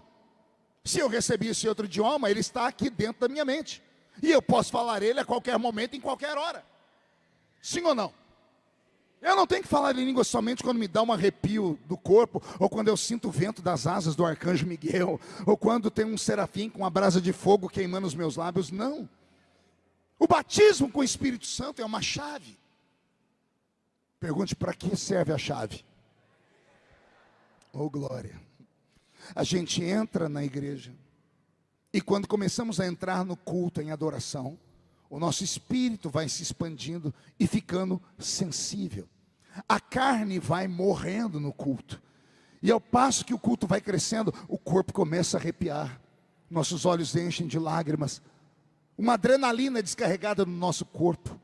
Se eu recebi esse outro idioma, ele está aqui dentro da minha mente, e eu posso falar ele a qualquer momento, em qualquer hora. Sim ou não? Eu não tenho que falar em língua somente quando me dá um arrepio do corpo, ou quando eu sinto o vento das asas do arcanjo Miguel, ou quando tem um serafim com uma brasa de fogo queimando os meus lábios. Não. O batismo com o Espírito Santo é uma chave. Pergunte: para que serve a chave? Oh, glória. A gente entra na igreja, e quando começamos a entrar no culto, em adoração, o nosso espírito vai se expandindo e ficando sensível. A carne vai morrendo no culto, e ao passo que o culto vai crescendo, o corpo começa a arrepiar, nossos olhos enchem de lágrimas, uma adrenalina é descarregada no nosso corpo,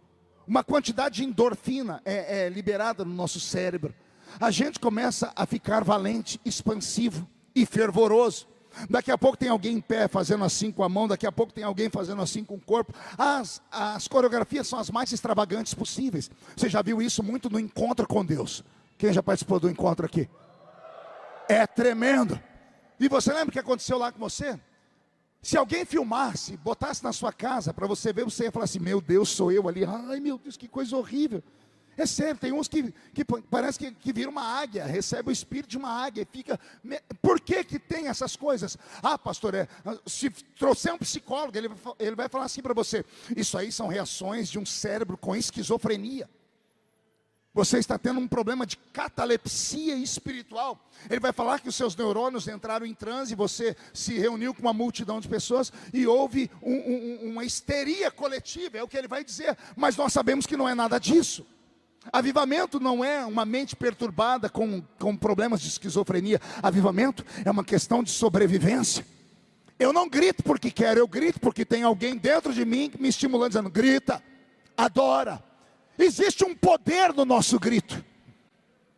uma quantidade de endorfina é liberada no nosso cérebro. A gente começa a ficar valente, expansivo e fervoroso. Daqui a pouco tem alguém em pé fazendo assim com a mão, daqui a pouco tem alguém fazendo assim com o corpo. As coreografias são as mais extravagantes possíveis. Você já viu isso muito no encontro com Deus? Quem já participou do encontro aqui? É tremendo. E você lembra o que aconteceu lá com você? Se alguém filmasse, botasse na sua casa para você ver, você ia falar assim: meu Deus, sou eu ali. Ai, meu Deus, que coisa horrível. É sério, tem uns que parece que vira uma águia, recebe o espírito de uma águia e fica... Por que tem essas coisas? Ah, pastor, se trouxer um psicólogo, ele vai falar assim para você: isso aí são reações de um cérebro com esquizofrenia. Você está tendo um problema de catalepsia espiritual. Ele vai falar que os seus neurônios entraram em transe, você se reuniu com uma multidão de pessoas e houve uma histeria coletiva, é o que ele vai dizer. Mas nós sabemos que não é nada disso. Avivamento não é uma mente perturbada com problemas de esquizofrenia. Avivamento é uma questão de sobrevivência. Eu não grito porque quero, eu grito porque tem alguém dentro de mim me estimulando, dizendo: grita, adora. Existe um poder no nosso grito.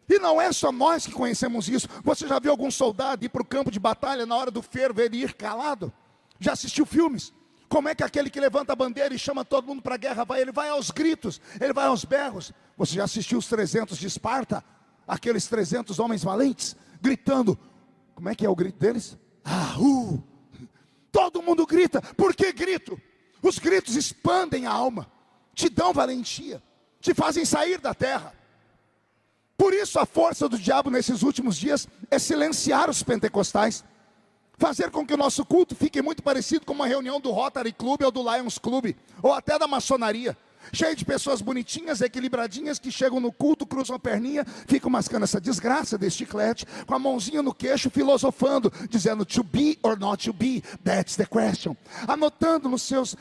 E não é só nós que conhecemos isso. Você já viu algum soldado ir para o campo de batalha na hora do fervo, ele ir calado? Já assistiu filmes? Como é que aquele que levanta a bandeira e chama todo mundo para a guerra vai? Ele vai aos gritos, ele vai aos berros. Você já assistiu os 300 de Esparta? Aqueles 300 homens valentes, gritando. Como é que é o grito deles? Ahu! Todo mundo grita. Por que grito? Os gritos expandem a alma, te dão valentia, te fazem sair da terra. Por isso a força do diabo nesses últimos dias é silenciar os pentecostais, fazer com que o nosso culto fique muito parecido com uma reunião do Rotary Club ou do Lions Club, ou até da maçonaria, cheio de pessoas bonitinhas, equilibradinhas, que chegam no culto, cruzam a perninha, ficam mascando essa desgraça desse chiclete, com a mãozinha no queixo, filosofando, dizendo to be or not to be, that's the question. Anotando nos seus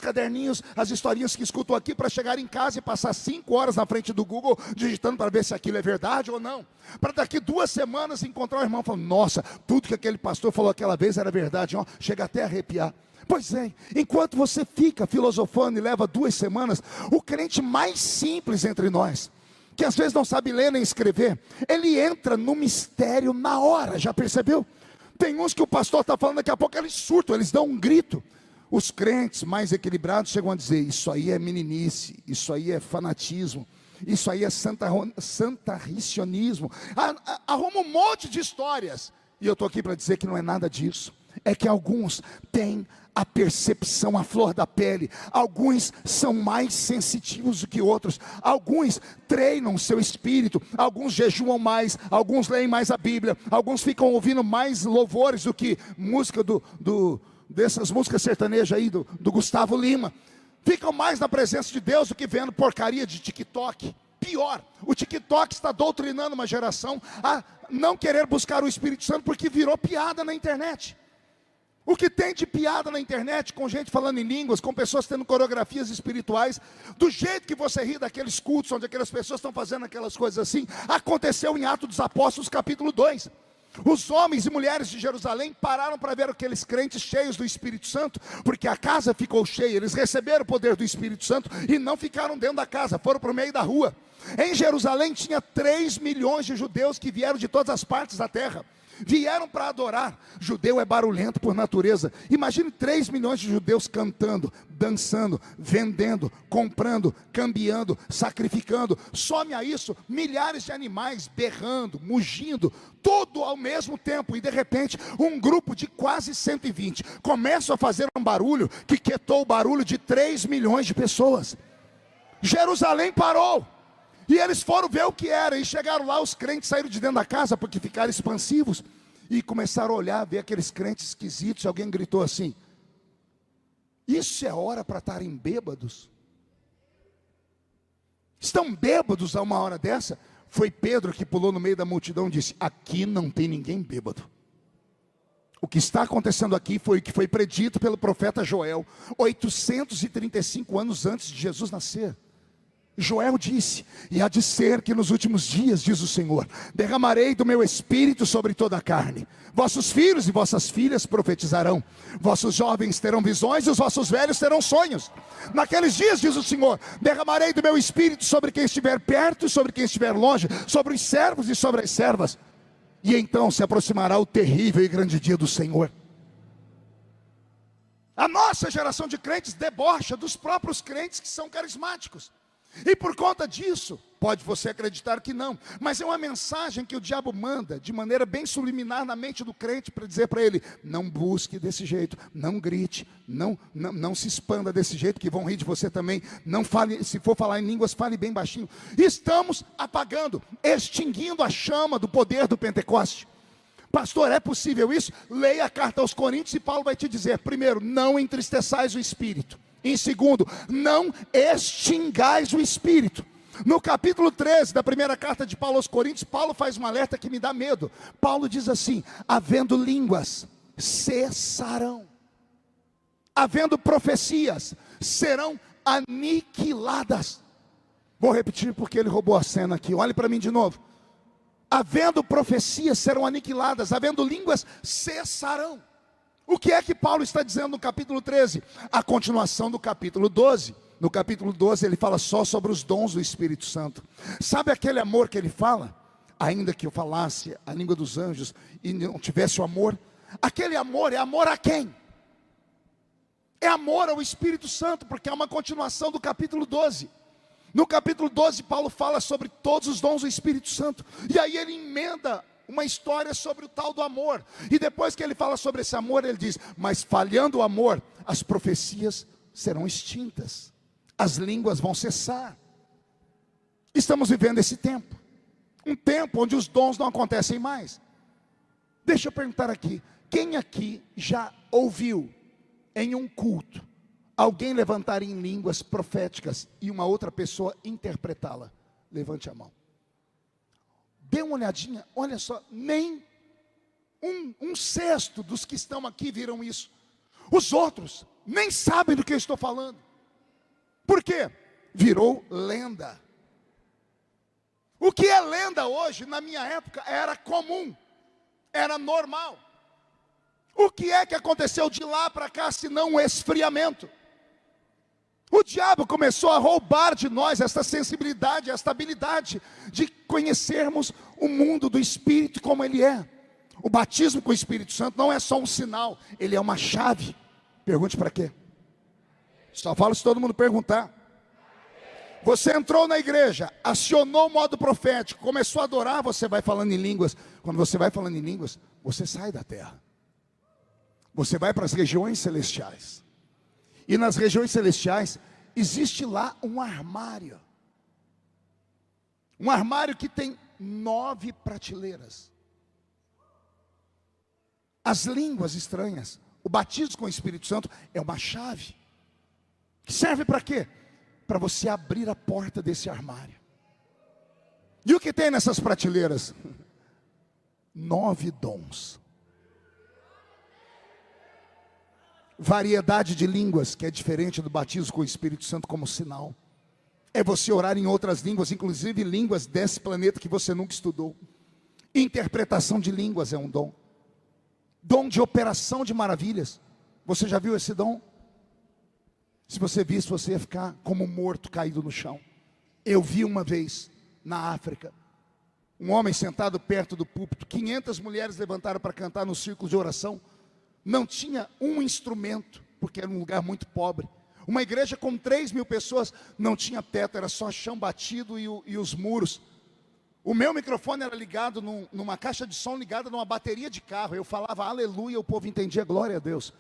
caderninhos as historinhas que escutam aqui, para chegar em casa e passar 5 horas na frente do Google, digitando para ver se aquilo é verdade ou não. Para daqui 2 semanas encontrar o irmão falando, nossa, tudo que aquele pastor falou aquela vez era verdade, ó, chega até a arrepiar. Pois é, enquanto você fica filosofando e leva 2 semanas, o crente mais simples entre nós, que às vezes não sabe ler nem escrever, ele entra no mistério na hora, já percebeu? Tem uns que o pastor está falando, daqui a pouco eles surtam, eles dão um grito. Os crentes mais equilibrados chegam a dizer, isso aí é meninice, isso aí é fanatismo, isso aí é santarricionismo. Arruma um monte de histórias, e eu estou aqui para dizer que não é nada disso. É que alguns têm a percepção à flor da pele, alguns são mais sensitivos do que outros, alguns treinam seu espírito, alguns jejuam mais, alguns leem mais a Bíblia, alguns ficam ouvindo mais louvores do que música dessas músicas sertanejas aí, do Gustavo Lima, ficam mais na presença de Deus do que vendo porcaria de TikTok. Pior, o TikTok está doutrinando uma geração a não querer buscar o Espírito Santo porque virou piada na internet. O que tem de piada na internet, com gente falando em línguas, com pessoas tendo coreografias espirituais, do jeito que você ri daqueles cultos, onde aquelas pessoas estão fazendo aquelas coisas assim, aconteceu em Atos dos Apóstolos capítulo 2. Os homens e mulheres de Jerusalém pararam para ver aqueles crentes cheios do Espírito Santo, porque a casa ficou cheia, eles receberam o poder do Espírito Santo e não ficaram dentro da casa, foram para o meio da rua. Em Jerusalém tinha 3 milhões de judeus que vieram de todas as partes da terra. Vieram para adorar. Judeu é barulhento por natureza. Imagine 3 milhões de judeus cantando, dançando, vendendo, comprando, cambiando, sacrificando. Some a isso milhares de animais berrando, mugindo, tudo ao mesmo tempo. E de repente um grupo de quase 120 começa a fazer um barulho que quietou o barulho de 3 milhões de pessoas. Jerusalém parou. E eles foram ver o que era, e chegaram lá, os crentes saíram de dentro da casa, porque ficaram expansivos, e começaram a olhar, ver aqueles crentes esquisitos, e alguém gritou assim, isso é hora para estarem bêbados? Estão bêbados a uma hora dessa? Foi Pedro que pulou no meio da multidão e disse, aqui não tem ninguém bêbado. O que está acontecendo aqui foi o que foi predito pelo profeta Joel, 835 anos antes de Jesus nascer. Joel disse, e há de ser que nos últimos dias, diz o Senhor, derramarei do meu espírito sobre toda a carne. Vossos filhos e vossas filhas profetizarão. Vossos jovens terão visões e os vossos velhos terão sonhos. Naqueles dias, diz o Senhor, derramarei do meu espírito sobre quem estiver perto e sobre quem estiver longe, sobre os servos e sobre as servas. E então se aproximará o terrível e grande dia do Senhor. A nossa geração de crentes debocha dos próprios crentes que são carismáticos. E por conta disso, pode você acreditar que não, mas é uma mensagem que o diabo manda de maneira bem subliminar na mente do crente, para dizer para ele, não busque desse jeito, não grite, não se expanda desse jeito, que vão rir de você também, não fale, se for falar em línguas, fale bem baixinho. Estamos apagando, extinguindo a chama do poder do Pentecoste. Pastor, é possível isso? Leia a carta aos Coríntios e Paulo vai te dizer, primeiro, não entristeçais o Espírito. Em segundo, não extingais o Espírito. No capítulo 13 da primeira carta de Paulo aos Coríntios, Paulo faz um alerta que me dá medo. Paulo diz assim, havendo línguas, cessarão. Havendo profecias, serão aniquiladas. Vou repetir porque ele roubou a cena aqui, olhe para mim de novo. Havendo profecias, serão aniquiladas. Havendo línguas, cessarão. O que é que Paulo está dizendo no capítulo 13? A continuação do capítulo 12. No capítulo 12 ele fala só sobre os dons do Espírito Santo. Sabe aquele amor que ele fala? ainda que eu falasse a língua dos anjos e não tivesse o amor, aquele amor é amor a quem? É amor ao Espírito Santo, porque é uma continuação do capítulo 12. No capítulo 12, Paulo fala sobre todos os dons do Espírito Santo, e aí ele emenda uma história sobre o tal do amor, e depois que ele fala sobre esse amor, ele diz: mas falhando o amor, as profecias serão extintas, as línguas vão cessar. Estamos vivendo esse tempo, um tempo onde os dons não acontecem mais. Deixa eu perguntar aqui, quem aqui já ouviu em um culto alguém levantar em línguas proféticas e uma outra pessoa interpretá-la? Levante a mão. Dê uma olhadinha, olha só, nem um sexto dos que estão aqui viram isso. Os outros nem sabem do que eu estou falando. Por quê? Virou lenda. O que é lenda hoje, na minha época, era comum, era normal. O que é que aconteceu de lá para cá, senão um esfriamento? O diabo começou a roubar de nós esta sensibilidade, esta habilidade de conhecermos o mundo do Espírito como ele é. O batismo com o Espírito Santo não é só um sinal, ele é uma chave. Pergunte para quê? Só falo se todo mundo perguntar. Você entrou na igreja, acionou o modo profético, começou a adorar, você vai falando em línguas. Quando você vai falando em línguas, você sai da terra. Você vai para as regiões celestiais. E nas regiões celestiais, existe lá um armário. Um armário que tem 9 prateleiras. As línguas estranhas, o batismo com o Espírito Santo é uma chave. Que serve para quê? Para você abrir a porta desse armário. E o que tem nessas prateleiras? 9 dons. Variedade de línguas, que é diferente do batismo com o Espírito Santo como sinal. É você orar em outras línguas, inclusive línguas desse planeta que você nunca estudou. Interpretação de línguas é um dom. Dom de operação de maravilhas. Você já viu esse dom? Se você visse, você ia ficar como morto, caído no chão. Eu vi uma vez, na África, um homem sentado perto do púlpito, 500 mulheres levantaram para cantar no círculo de oração. Não tinha um instrumento, porque era um lugar muito pobre. Uma igreja com 3.000 pessoas, não tinha teto, era só chão batido e os muros. O meu microfone era ligado numa caixa de som ligada numa bateria de carro. Eu falava aleluia, o povo entendia glória a Deus.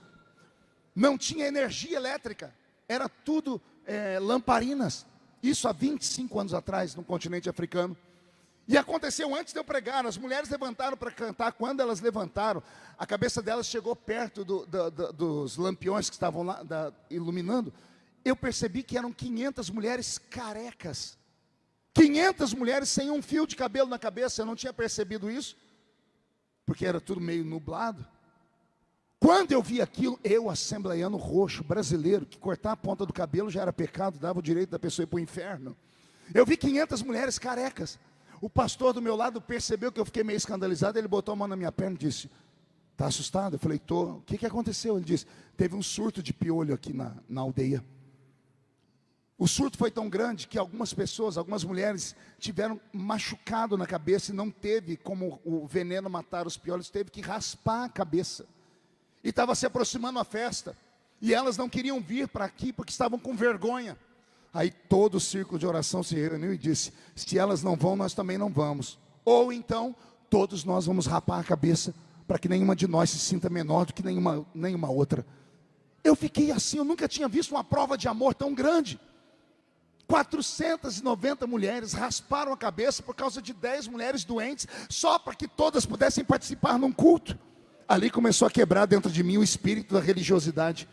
Não tinha energia elétrica, era tudo lamparinas. Isso há 25 anos atrás, no continente africano. E aconteceu antes de eu pregar, as mulheres levantaram para cantar. Quando elas levantaram, a cabeça delas chegou perto dos lampiões que estavam lá iluminando. Eu percebi que eram 500 mulheres carecas. 500 mulheres sem um fio de cabelo na cabeça. Eu não tinha percebido isso, porque era tudo meio nublado. Quando eu vi aquilo, eu, assembleiano roxo, brasileiro, que cortar a ponta do cabelo já era pecado, dava o direito da pessoa ir para o inferno. Eu vi 500 mulheres carecas. O pastor do meu lado percebeu que eu fiquei meio escandalizado. Ele botou a mão na minha perna e disse: está assustado? Eu falei: estou. O que aconteceu? Ele disse: teve um surto de piolho aqui na aldeia. O surto foi tão grande que algumas pessoas, algumas mulheres tiveram machucado na cabeça e não teve como o veneno matar os piolhos, teve que raspar a cabeça. E estava se aproximando a festa, e elas não queriam vir para aqui porque estavam com vergonha. Aí todo o círculo de oração se reuniu e disse: se elas não vão, nós também não vamos. Ou então, todos nós vamos rapar a cabeça, para que nenhuma de nós se sinta menor do que nenhuma outra. Eu fiquei assim, eu nunca tinha visto uma prova de amor tão grande. 490 mulheres rasparam a cabeça por causa de 10 mulheres doentes, só para que todas pudessem participar num culto. Ali começou a quebrar dentro de mim o espírito da religiosidade.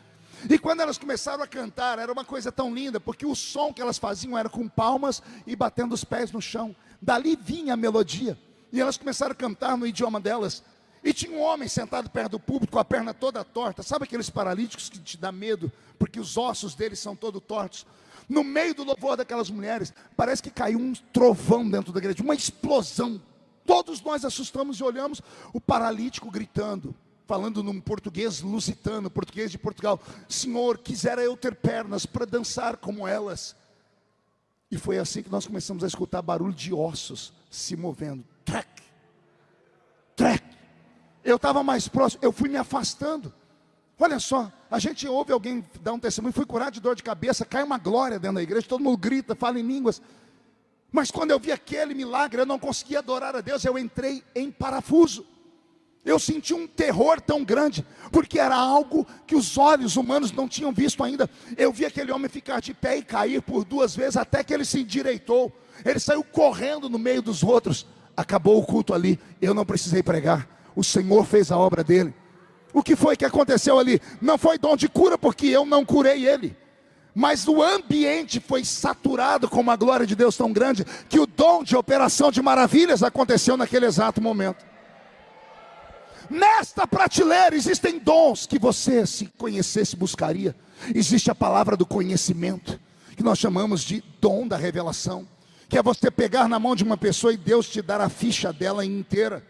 E quando elas começaram a cantar, era uma coisa tão linda, porque o som que elas faziam era com palmas e batendo os pés no chão. Dali vinha a melodia, e elas começaram a cantar no idioma delas. E tinha um homem sentado perto do púlpito com a perna toda torta. Sabe aqueles paralíticos que te dá medo, porque os ossos deles são todos tortos? No meio do louvor daquelas mulheres, parece que caiu um trovão dentro da igreja, uma explosão. Todos nós assustamos e olhamos o paralítico gritando, falando num português lusitano, português de Portugal: Senhor, quisera eu ter pernas para dançar como elas. E foi assim que nós começamos a escutar barulho de ossos se movendo. Trec, trec. Eu estava mais próximo, eu fui me afastando. Olha só, a gente ouve alguém dar um testemunho, fui curado de dor de cabeça, cai uma glória dentro da igreja, todo mundo grita, fala em línguas. Mas quando eu vi aquele milagre, eu não conseguia adorar a Deus, eu entrei em parafuso. Eu senti um terror tão grande, porque era algo que os olhos humanos não tinham visto ainda. Eu vi aquele homem ficar de pé e cair por 2 vezes, até que ele se endireitou. Ele saiu correndo no meio dos outros. Acabou o culto ali, eu não precisei pregar. O Senhor fez a obra dele. O que foi que aconteceu ali? Não foi dom de cura, porque eu não curei ele. Mas o ambiente foi saturado com uma glória de Deus tão grande, que o dom de operação de maravilhas aconteceu naquele exato momento. Nesta prateleira existem dons que você, se conhecesse, buscaria. Existe a palavra do conhecimento, que nós chamamos de dom da revelação, que é você pegar na mão de uma pessoa e Deus te dar a ficha dela inteira.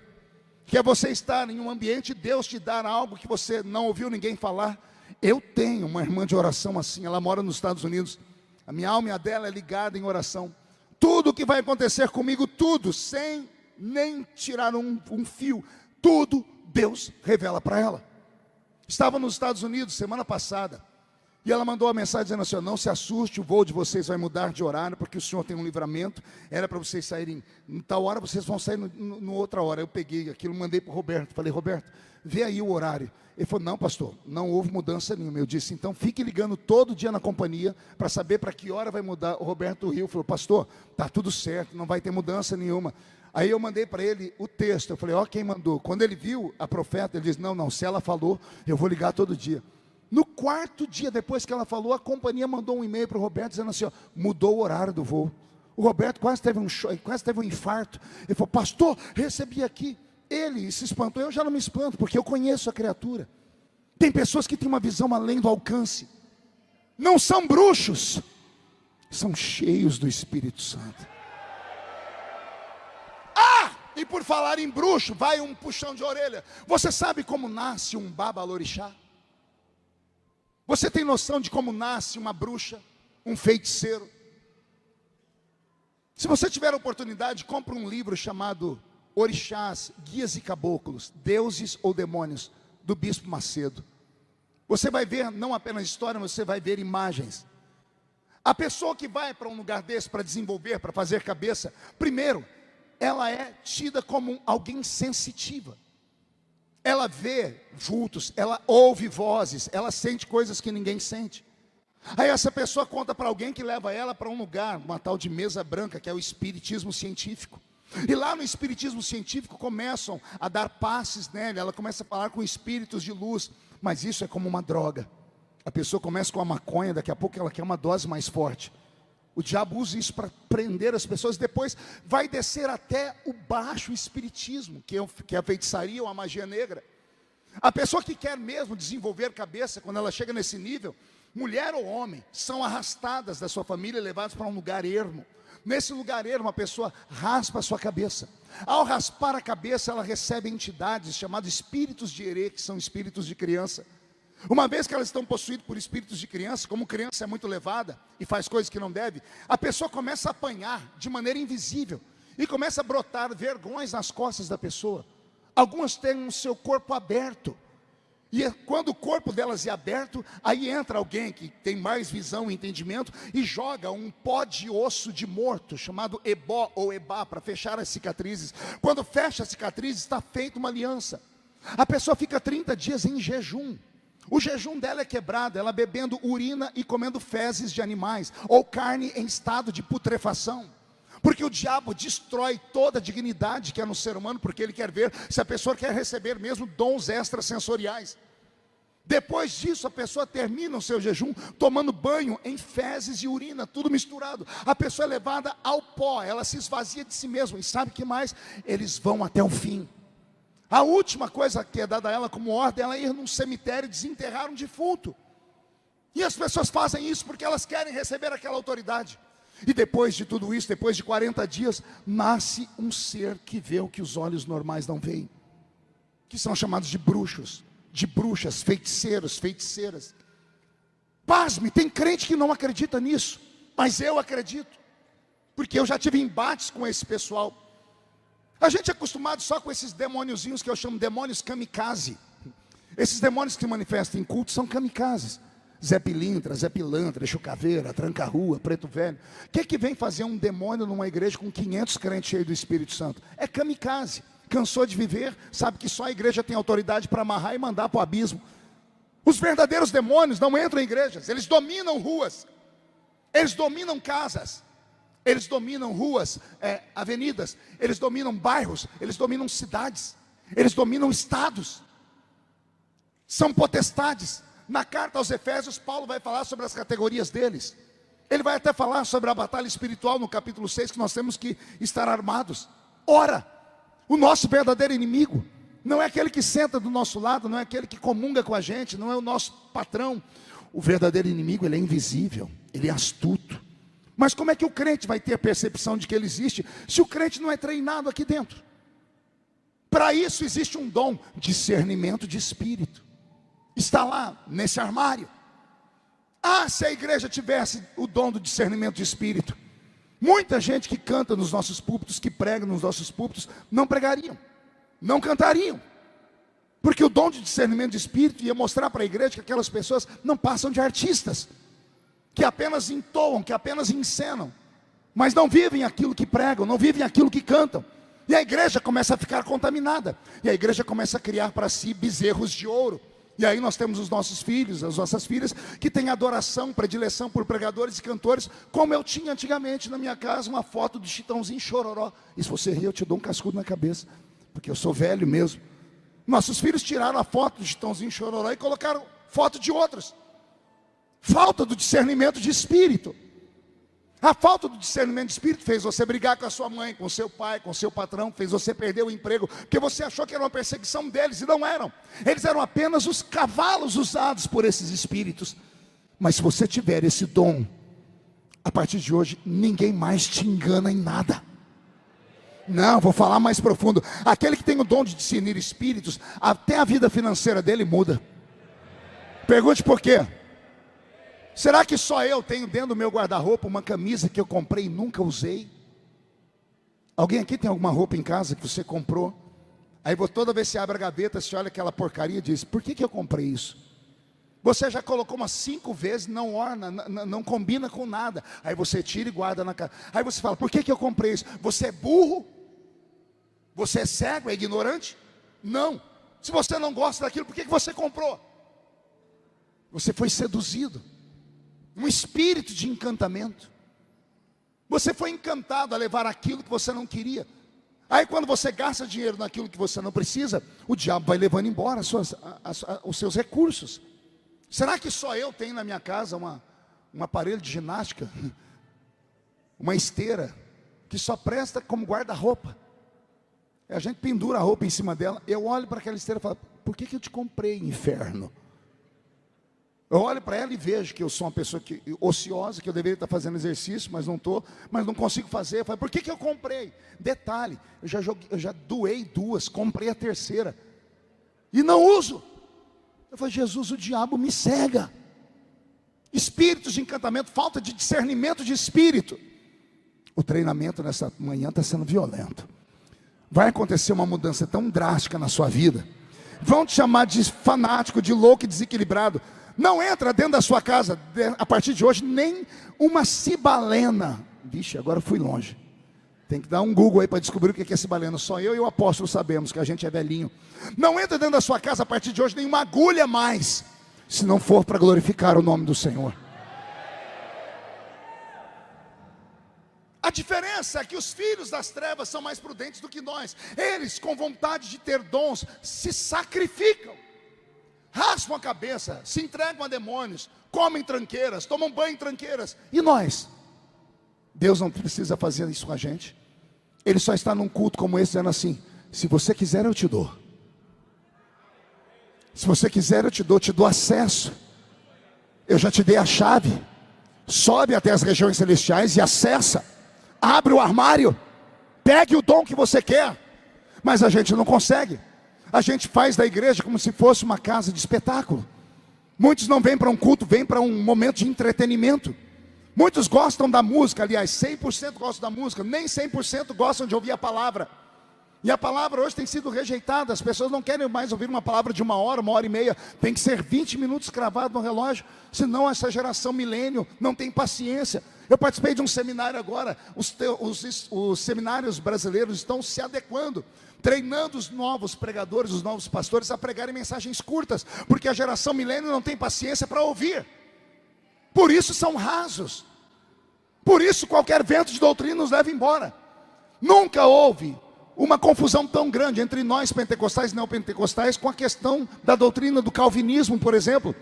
Que é você estar em um ambiente e Deus te dar algo que você não ouviu ninguém falar. Eu tenho uma irmã de oração assim, ela mora nos Estados Unidos. A minha alma e a dela é ligada em oração. Tudo que vai acontecer comigo, tudo, sem nem tirar um fio, tudo Deus revela para ela. Estava nos Estados Unidos semana passada, e ela mandou uma mensagem dizendo assim: não se assuste, o voo de vocês vai mudar de horário, porque o senhor tem um livramento, era para vocês saírem em tal hora, vocês vão sair no outra hora. Eu peguei aquilo, mandei para o Roberto, falei: Roberto, vê aí o horário. Ele falou: não, pastor, não houve mudança nenhuma. Eu disse: então fique ligando todo dia na companhia, para saber para que hora vai mudar. O Roberto riu, falou: pastor, está tudo certo, não vai ter mudança nenhuma. Aí eu mandei para ele o texto, eu falei: ó, quem mandou? Quando ele viu a profeta, ele disse: não, se ela falou, eu vou ligar todo dia. No 4º dia depois que ela falou, a companhia mandou um e-mail para o Roberto, dizendo assim: ó, mudou o horário do voo. O Roberto quase teve um infarto. Ele falou: pastor, recebi aqui. Ele se espantou, eu já não me espanto, porque eu conheço a criatura. Tem pessoas que têm uma visão além do alcance. Não são bruxos, são cheios do Espírito Santo. E por falar em bruxo, vai um puxão de orelha. Você sabe como nasce um babalorixá? Você tem noção de como nasce uma bruxa, um feiticeiro? Se você tiver a oportunidade, compre um livro chamado Orixás, Guias e Caboclos, Deuses ou Demônios, do Bispo Macedo. Você vai ver não apenas história, mas você vai ver imagens. A pessoa que vai para um lugar desse para desenvolver, para fazer cabeça, primeiro, ela é tida como alguém sensitiva. Ela vê vultos, ela ouve vozes, ela sente coisas que ninguém sente. Aí essa pessoa conta para alguém que leva ela para um lugar, uma tal de mesa branca, que é o espiritismo científico. E lá no espiritismo científico começam a dar passes nela, ela começa a falar com espíritos de luz. Mas isso é como uma droga. A pessoa começa com a maconha, daqui a pouco ela quer uma dose mais forte. O diabo usa isso para prender as pessoas. Depois vai descer até o baixo espiritismo, que é a feitiçaria ou a magia negra. A pessoa que quer mesmo desenvolver cabeça, quando ela chega nesse nível, mulher ou homem, são arrastadas da sua família e levadas para um lugar ermo. Nesse lugar ermo, a pessoa raspa a sua cabeça. Ao raspar a cabeça, ela recebe entidades chamadas espíritos de herê, que são espíritos de criança. Uma vez que elas estão possuídas por espíritos de criança, como criança é muito levada e faz coisas que não deve, a pessoa começa a apanhar de maneira invisível e começa a brotar vergões nas costas da pessoa. Algumas têm o seu corpo aberto, e quando o corpo delas é aberto, aí entra alguém que tem mais visão e entendimento e joga um pó de osso de morto, chamado ebó ou ebá, para fechar as cicatrizes. Quando fecha as cicatrizes, está feita uma aliança. A pessoa fica 30 dias em jejum. O jejum dela é quebrado, ela bebendo urina e comendo fezes de animais, ou carne em estado de putrefação. Porque o diabo destrói toda a dignidade que é no ser humano, porque ele quer ver se a pessoa quer receber mesmo dons extrasensoriais. Depois disso, a pessoa termina o seu jejum tomando banho em fezes e urina, tudo misturado. A pessoa é levada ao pó, ela se esvazia de si mesma. E sabe o que mais? Eles vão até o fim. A última coisa que é dada a ela como ordem, ela ir num cemitério e desenterrar um defunto. E as pessoas fazem isso porque elas querem receber aquela autoridade. E depois de tudo isso, depois de 40 dias, nasce um ser que vê o que os olhos normais não veem. Que são chamados de bruxos, de bruxas, feiticeiros, feiticeiras. Pasme, tem crente que não acredita nisso, mas eu acredito. porque eu já tive embates com esse pessoal. A gente é acostumado só com esses demôniozinhos que eu chamo demônios kamikaze. Esses demônios que se manifestam em culto são kamikazes. Zé Pilintra, Zé Pilantra, Chucaveira, Tranca-Rua, Preto Velho. O que vem fazer um demônio numa igreja com 500 crentes cheios do Espírito Santo? É kamikaze. Cansou de viver, sabe que só a igreja tem autoridade para amarrar e mandar para o abismo. Os verdadeiros demônios não entram em igrejas, eles dominam ruas, eles dominam casas, eles dominam ruas, avenidas, eles dominam bairros, eles dominam cidades, eles dominam estados, são potestades. Na carta aos Efésios, Paulo vai falar sobre as categorias deles. Ele vai até falar sobre a batalha espiritual no capítulo 6, que nós temos que estar armados. Ora, o nosso verdadeiro inimigo não é aquele que senta do nosso lado, não é aquele que comunga com a gente, não é o nosso patrão. O verdadeiro inimigo, ele é invisível, ele é astuto. Mas como é que o crente vai ter a percepção de que ele existe, se o crente não é treinado aqui dentro? Para isso existe um dom, discernimento de espírito. Está lá, nesse armário. Se a igreja tivesse o dom do discernimento de espírito, muita gente que canta nos nossos púlpitos, que prega nos nossos púlpitos, não pregariam, não cantariam. Porque o dom de discernimento de espírito ia mostrar para a igreja que aquelas pessoas não passam de artistas, que apenas entoam, que apenas encenam, mas não vivem aquilo que pregam, não vivem aquilo que cantam. E a igreja começa a ficar contaminada, e a igreja começa a criar para si bezerros de ouro. E aí nós temos os nossos filhos, as nossas filhas, que têm adoração, predileção por pregadores e cantores, como eu tinha antigamente na minha casa, uma foto do Chitãozinho Chororó. E se você rir, eu te dou um cascudo na cabeça, porque eu sou velho mesmo. Nossos filhos tiraram a foto do Chitãozinho Chororó e colocaram foto de outros. Falta do discernimento de espírito. A falta do discernimento de espírito fez você brigar com a sua mãe, com o seu pai, com o seu patrão, fez você perder o emprego, porque você achou que era uma perseguição deles, e não eram. Eles eram apenas os cavalos usados por esses espíritos. Mas se você tiver esse dom, a partir de hoje, ninguém mais te engana em nada. Não, vou falar mais profundo. Aquele que tem o dom de discernir espíritos, até a vida financeira dele muda. Pergunte por quê? Será que só eu tenho dentro do meu guarda-roupa uma camisa que eu comprei e nunca usei? Alguém aqui tem alguma roupa em casa que você comprou? Aí toda vez que você abre a gaveta, você olha aquela porcaria e diz: por que eu comprei isso? Você já colocou umas 5 vezes, não orna, não combina com nada. Aí você tira e guarda na casa. Aí você fala: por que eu comprei isso? Você é burro? Você é cego, é ignorante? Não. Se você não gosta daquilo, por que você comprou? Você foi seduzido. Um espírito de encantamento. Você foi encantado a levar aquilo que você não queria. Aí quando você gasta dinheiro naquilo que você não precisa, o diabo vai levando embora os seus recursos. Será que só eu tenho na minha casa um aparelho de ginástica? Uma esteira que só presta como guarda-roupa. A gente pendura a roupa em cima dela. Eu olho para aquela esteira e falo: por que eu te comprei, inferno? Eu olho para ela e vejo que eu sou uma pessoa ociosa, que eu deveria estar fazendo exercício, mas não estou, mas não consigo fazer. Eu falo: por que eu comprei? Detalhe, eu já doei 2, comprei a 3ª e não uso. Eu falo: Jesus, o diabo me cega. Espíritos de encantamento, falta de discernimento de espírito. O treinamento nessa manhã está sendo violento. Vai acontecer uma mudança tão drástica na sua vida. Vão te chamar de fanático, de louco e desequilibrado. Não entra dentro da sua casa, a partir de hoje, nem uma cibalena. Vixe, agora fui longe. Tem que dar um Google aí para descobrir o que é cibalena. Só eu e o apóstolo sabemos que a gente é velhinho. Não entra dentro da sua casa a partir de hoje nenhuma agulha mais, se não for para glorificar o nome do Senhor. A diferença é que os filhos das trevas são mais prudentes do que nós. Eles, com vontade de ter dons, se sacrificam, raspam a cabeça, se entregam a demônios, comem tranqueiras, tomam banho em tranqueiras. E nós? Deus não precisa fazer isso com a gente. Ele só está num culto como esse dizendo assim: se você quiser eu te dou. Se você quiser eu te dou acesso. Eu já te dei a chave. Sobe até as regiões celestiais e acessa. Abre o armário. Pegue o dom que você quer. Mas a gente não consegue. A gente faz da igreja como se fosse uma casa de espetáculo. Muitos não vêm para um culto, vêm para um momento de entretenimento. Muitos gostam da música, aliás, 100% gostam da música, nem 100% gostam de ouvir a palavra. E a palavra hoje tem sido rejeitada, as pessoas não querem mais ouvir uma palavra de 1 hora e meia, tem que ser 20 minutos cravado no relógio, senão essa geração milênio não tem paciência. Eu participei de um seminário agora, os seminários brasileiros estão se adequando, treinando os novos pregadores, os novos pastores a pregarem mensagens curtas, porque a geração milênio não tem paciência para ouvir. Por isso são rasos, por isso qualquer vento de doutrina nos leva embora. Nunca houve uma confusão tão grande entre nós pentecostais e neopentecostais com a questão da doutrina do calvinismo, por exemplo.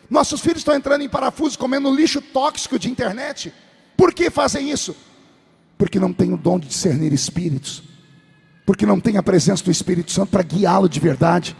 Nossos filhos estão entrando em parafuso, comendo lixo tóxico de internet. Por que fazem isso? Porque não têm o dom de discernir espíritos, porque não têm a presença do Espírito Santo para guiá-lo de verdade,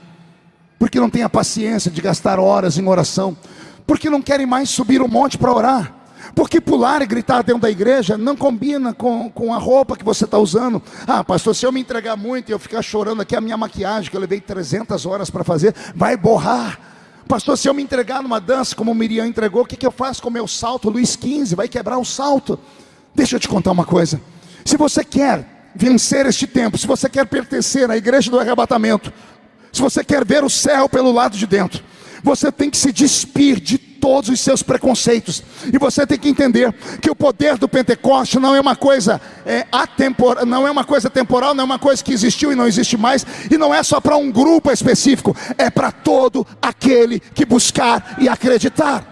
porque não têm a paciência de gastar horas em oração, porque não querem mais subir o monte para orar, porque pular e gritar dentro da igreja não combina com a roupa que você está usando. Ah, pastor, se eu me entregar muito e eu ficar chorando aqui, a minha maquiagem, que eu levei 300 horas para fazer, vai borrar. Pastor, se eu me entregar numa dança como o Miriam entregou, o que eu faço com o meu salto? Luís XV, vai quebrar o salto. Deixa eu te contar uma coisa. Se você quer vencer este tempo, se você quer pertencer à igreja do arrebatamento, se você quer ver o céu pelo lado de dentro, você tem que se despir de todos os seus preconceitos, e você tem que entender que o poder do Pentecoste não é uma coisa atemporal, não é uma coisa temporal, não é uma coisa que existiu e não existe mais, e não é só para um grupo específico, é para todo aquele que buscar e acreditar.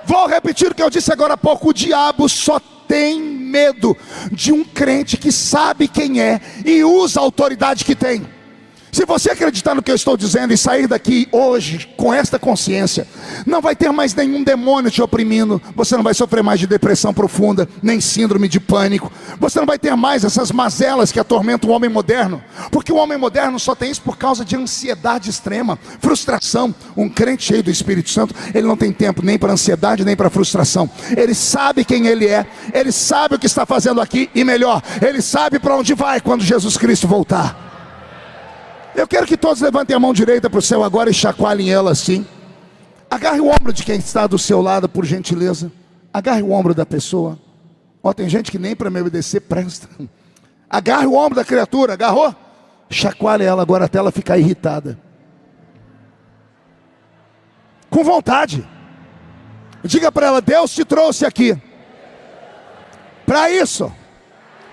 Vou repetir o que eu disse agora há pouco: o diabo só tem medo de um crente que sabe quem é e usa a autoridade que tem. Se você acreditar no que eu estou dizendo e sair daqui hoje com esta consciência, não vai ter mais nenhum demônio te oprimindo, você não vai sofrer mais de depressão profunda, nem síndrome de pânico, você não vai ter mais essas mazelas que atormentam o homem moderno, porque o homem moderno só tem isso por causa de ansiedade extrema, frustração. Um crente cheio do Espírito Santo, ele não tem tempo nem para ansiedade, nem para frustração. Ele sabe quem ele é, ele sabe o que está fazendo aqui, e melhor, ele sabe para onde vai quando Jesus Cristo voltar. Eu quero que todos levantem a mão direita para o céu agora e chacoalhem ela assim. Agarre o ombro de quem está do seu lado, por gentileza. Agarre o ombro da pessoa. Ó, tem gente que nem para me obedecer presta. Agarre o ombro da criatura, agarrou? Chacoalhe ela agora até ela ficar irritada. Com vontade. Diga para ela: Deus te trouxe aqui para isso.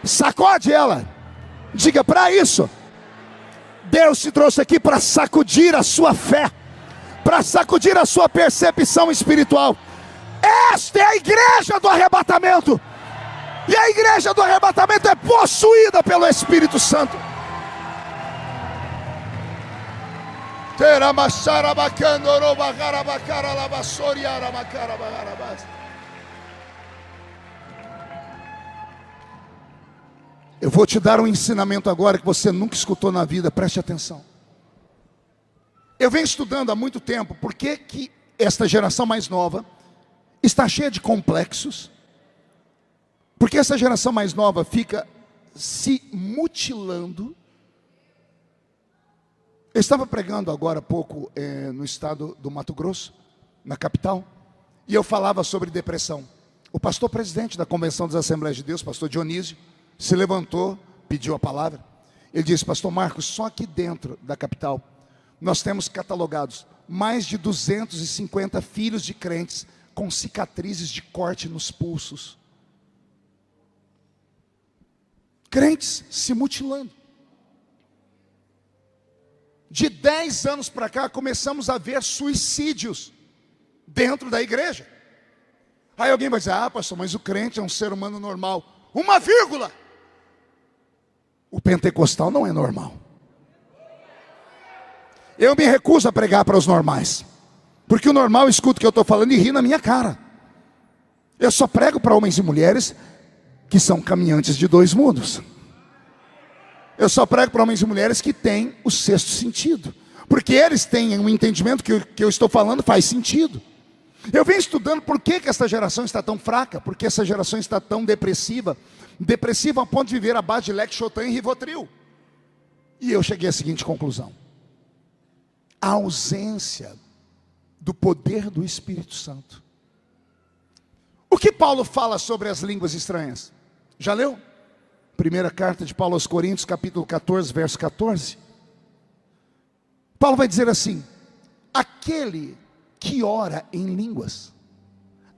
Sacode ela. Diga: para isso. Deus te trouxe aqui para sacudir a sua fé, para sacudir a sua percepção espiritual. Esta é a igreja do arrebatamento, e a igreja do arrebatamento é possuída pelo Espírito Santo. Eu vou te dar um ensinamento agora que você nunca escutou na vida, preste atenção. Eu venho estudando há muito tempo por que esta geração mais nova está cheia de complexos, porque essa geração mais nova fica se mutilando. Eu estava pregando agora há pouco no estado do Mato Grosso, na capital, e eu falava sobre depressão. O pastor presidente da Convenção das Assembleias de Deus, pastor Dionísio, se levantou, pediu a palavra. Ele disse: pastor Marcos, só aqui dentro da capital nós temos catalogados mais de 250 filhos de crentes com cicatrizes de corte nos pulsos. Crentes se mutilando. De 10 anos para cá começamos a ver suicídios dentro da igreja. Aí alguém vai dizer: ah, pastor, mas o crente é um ser humano normal. Uma vírgula. O pentecostal não é normal. Eu me recuso a pregar para os normais, porque o normal escuta o que eu estou falando e ri na minha cara. Eu só prego para homens e mulheres que são caminhantes de dois mundos. Eu só prego para homens e mulheres que têm o sexto sentido, porque eles têm um entendimento que o que eu estou falando faz sentido. Eu venho estudando por que essa geração está tão fraca, por que essa geração está tão depressiva a ponto de viver à base de Lexotan e Rivotril. E eu cheguei à seguinte conclusão: a ausência do poder do Espírito Santo O que Paulo fala sobre as línguas estranhas? Já leu? Primeira carta de Paulo aos Coríntios, capítulo 14, verso 14. Paulo vai dizer assim: aquele que ora em línguas,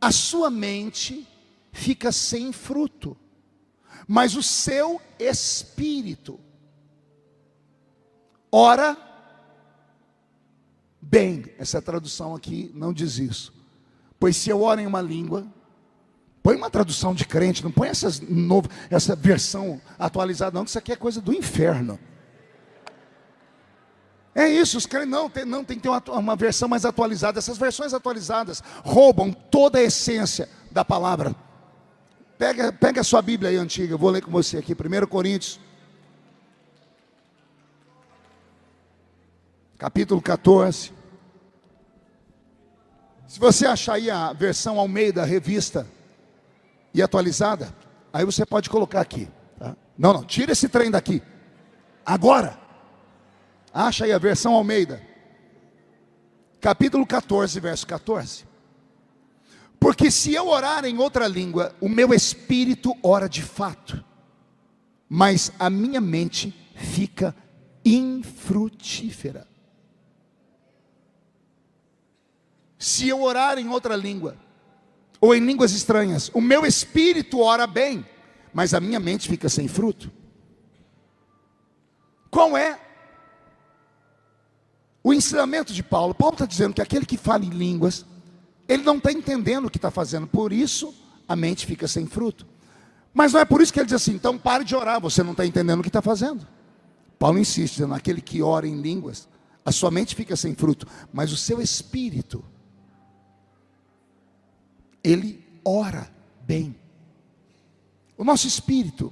a sua mente fica sem fruto, mas o seu espírito ora bem. Essa tradução aqui não diz isso. Pois se eu oro em uma língua, põe uma tradução de crente, não põe essa versão atualizada não, que isso aqui é coisa do inferno. É isso, os crentes não tem que ter uma versão mais atualizada. Essas versões atualizadas roubam toda a essência da palavra. Pega a sua Bíblia aí antiga, eu vou ler com você aqui, 1 Coríntios, capítulo 14. Se você achar aí a versão Almeida, revista e atualizada, aí você pode colocar aqui, tá? Não, tira esse trem daqui, agora. Acha aí a versão Almeida, capítulo 14, verso 14. Porque se eu orar em outra língua, o meu espírito ora de fato, mas a minha mente fica infrutífera. Se eu orar em outra língua, ou em línguas estranhas, o meu espírito ora bem, mas a minha mente fica sem fruto. Qual é o ensinamento de Paulo? Paulo está dizendo que aquele que fala em línguas, ele não está entendendo o que está fazendo, por isso a mente fica sem fruto. Mas não é por isso que ele diz assim: então pare de orar, você não está entendendo o que está fazendo. Paulo insiste, dizendo: aquele que ora em línguas, a sua mente fica sem fruto, mas o seu espírito, ele ora bem. O nosso espírito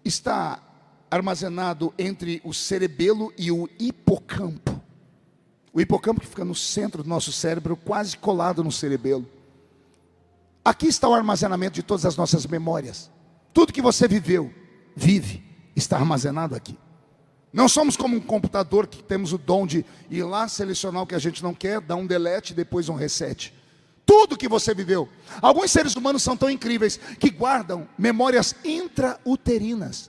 está armazenado entre o cerebelo e o hipocampo. O hipocampo que fica no centro do nosso cérebro, quase colado no cerebelo. Aqui está o armazenamento de todas as nossas memórias. Tudo que você vive, está armazenado aqui. Não somos como um computador que temos o dom de ir lá, selecionar o que a gente não quer, dar um delete e depois um reset. Tudo que você viveu. Alguns seres humanos são tão incríveis que guardam memórias intrauterinas.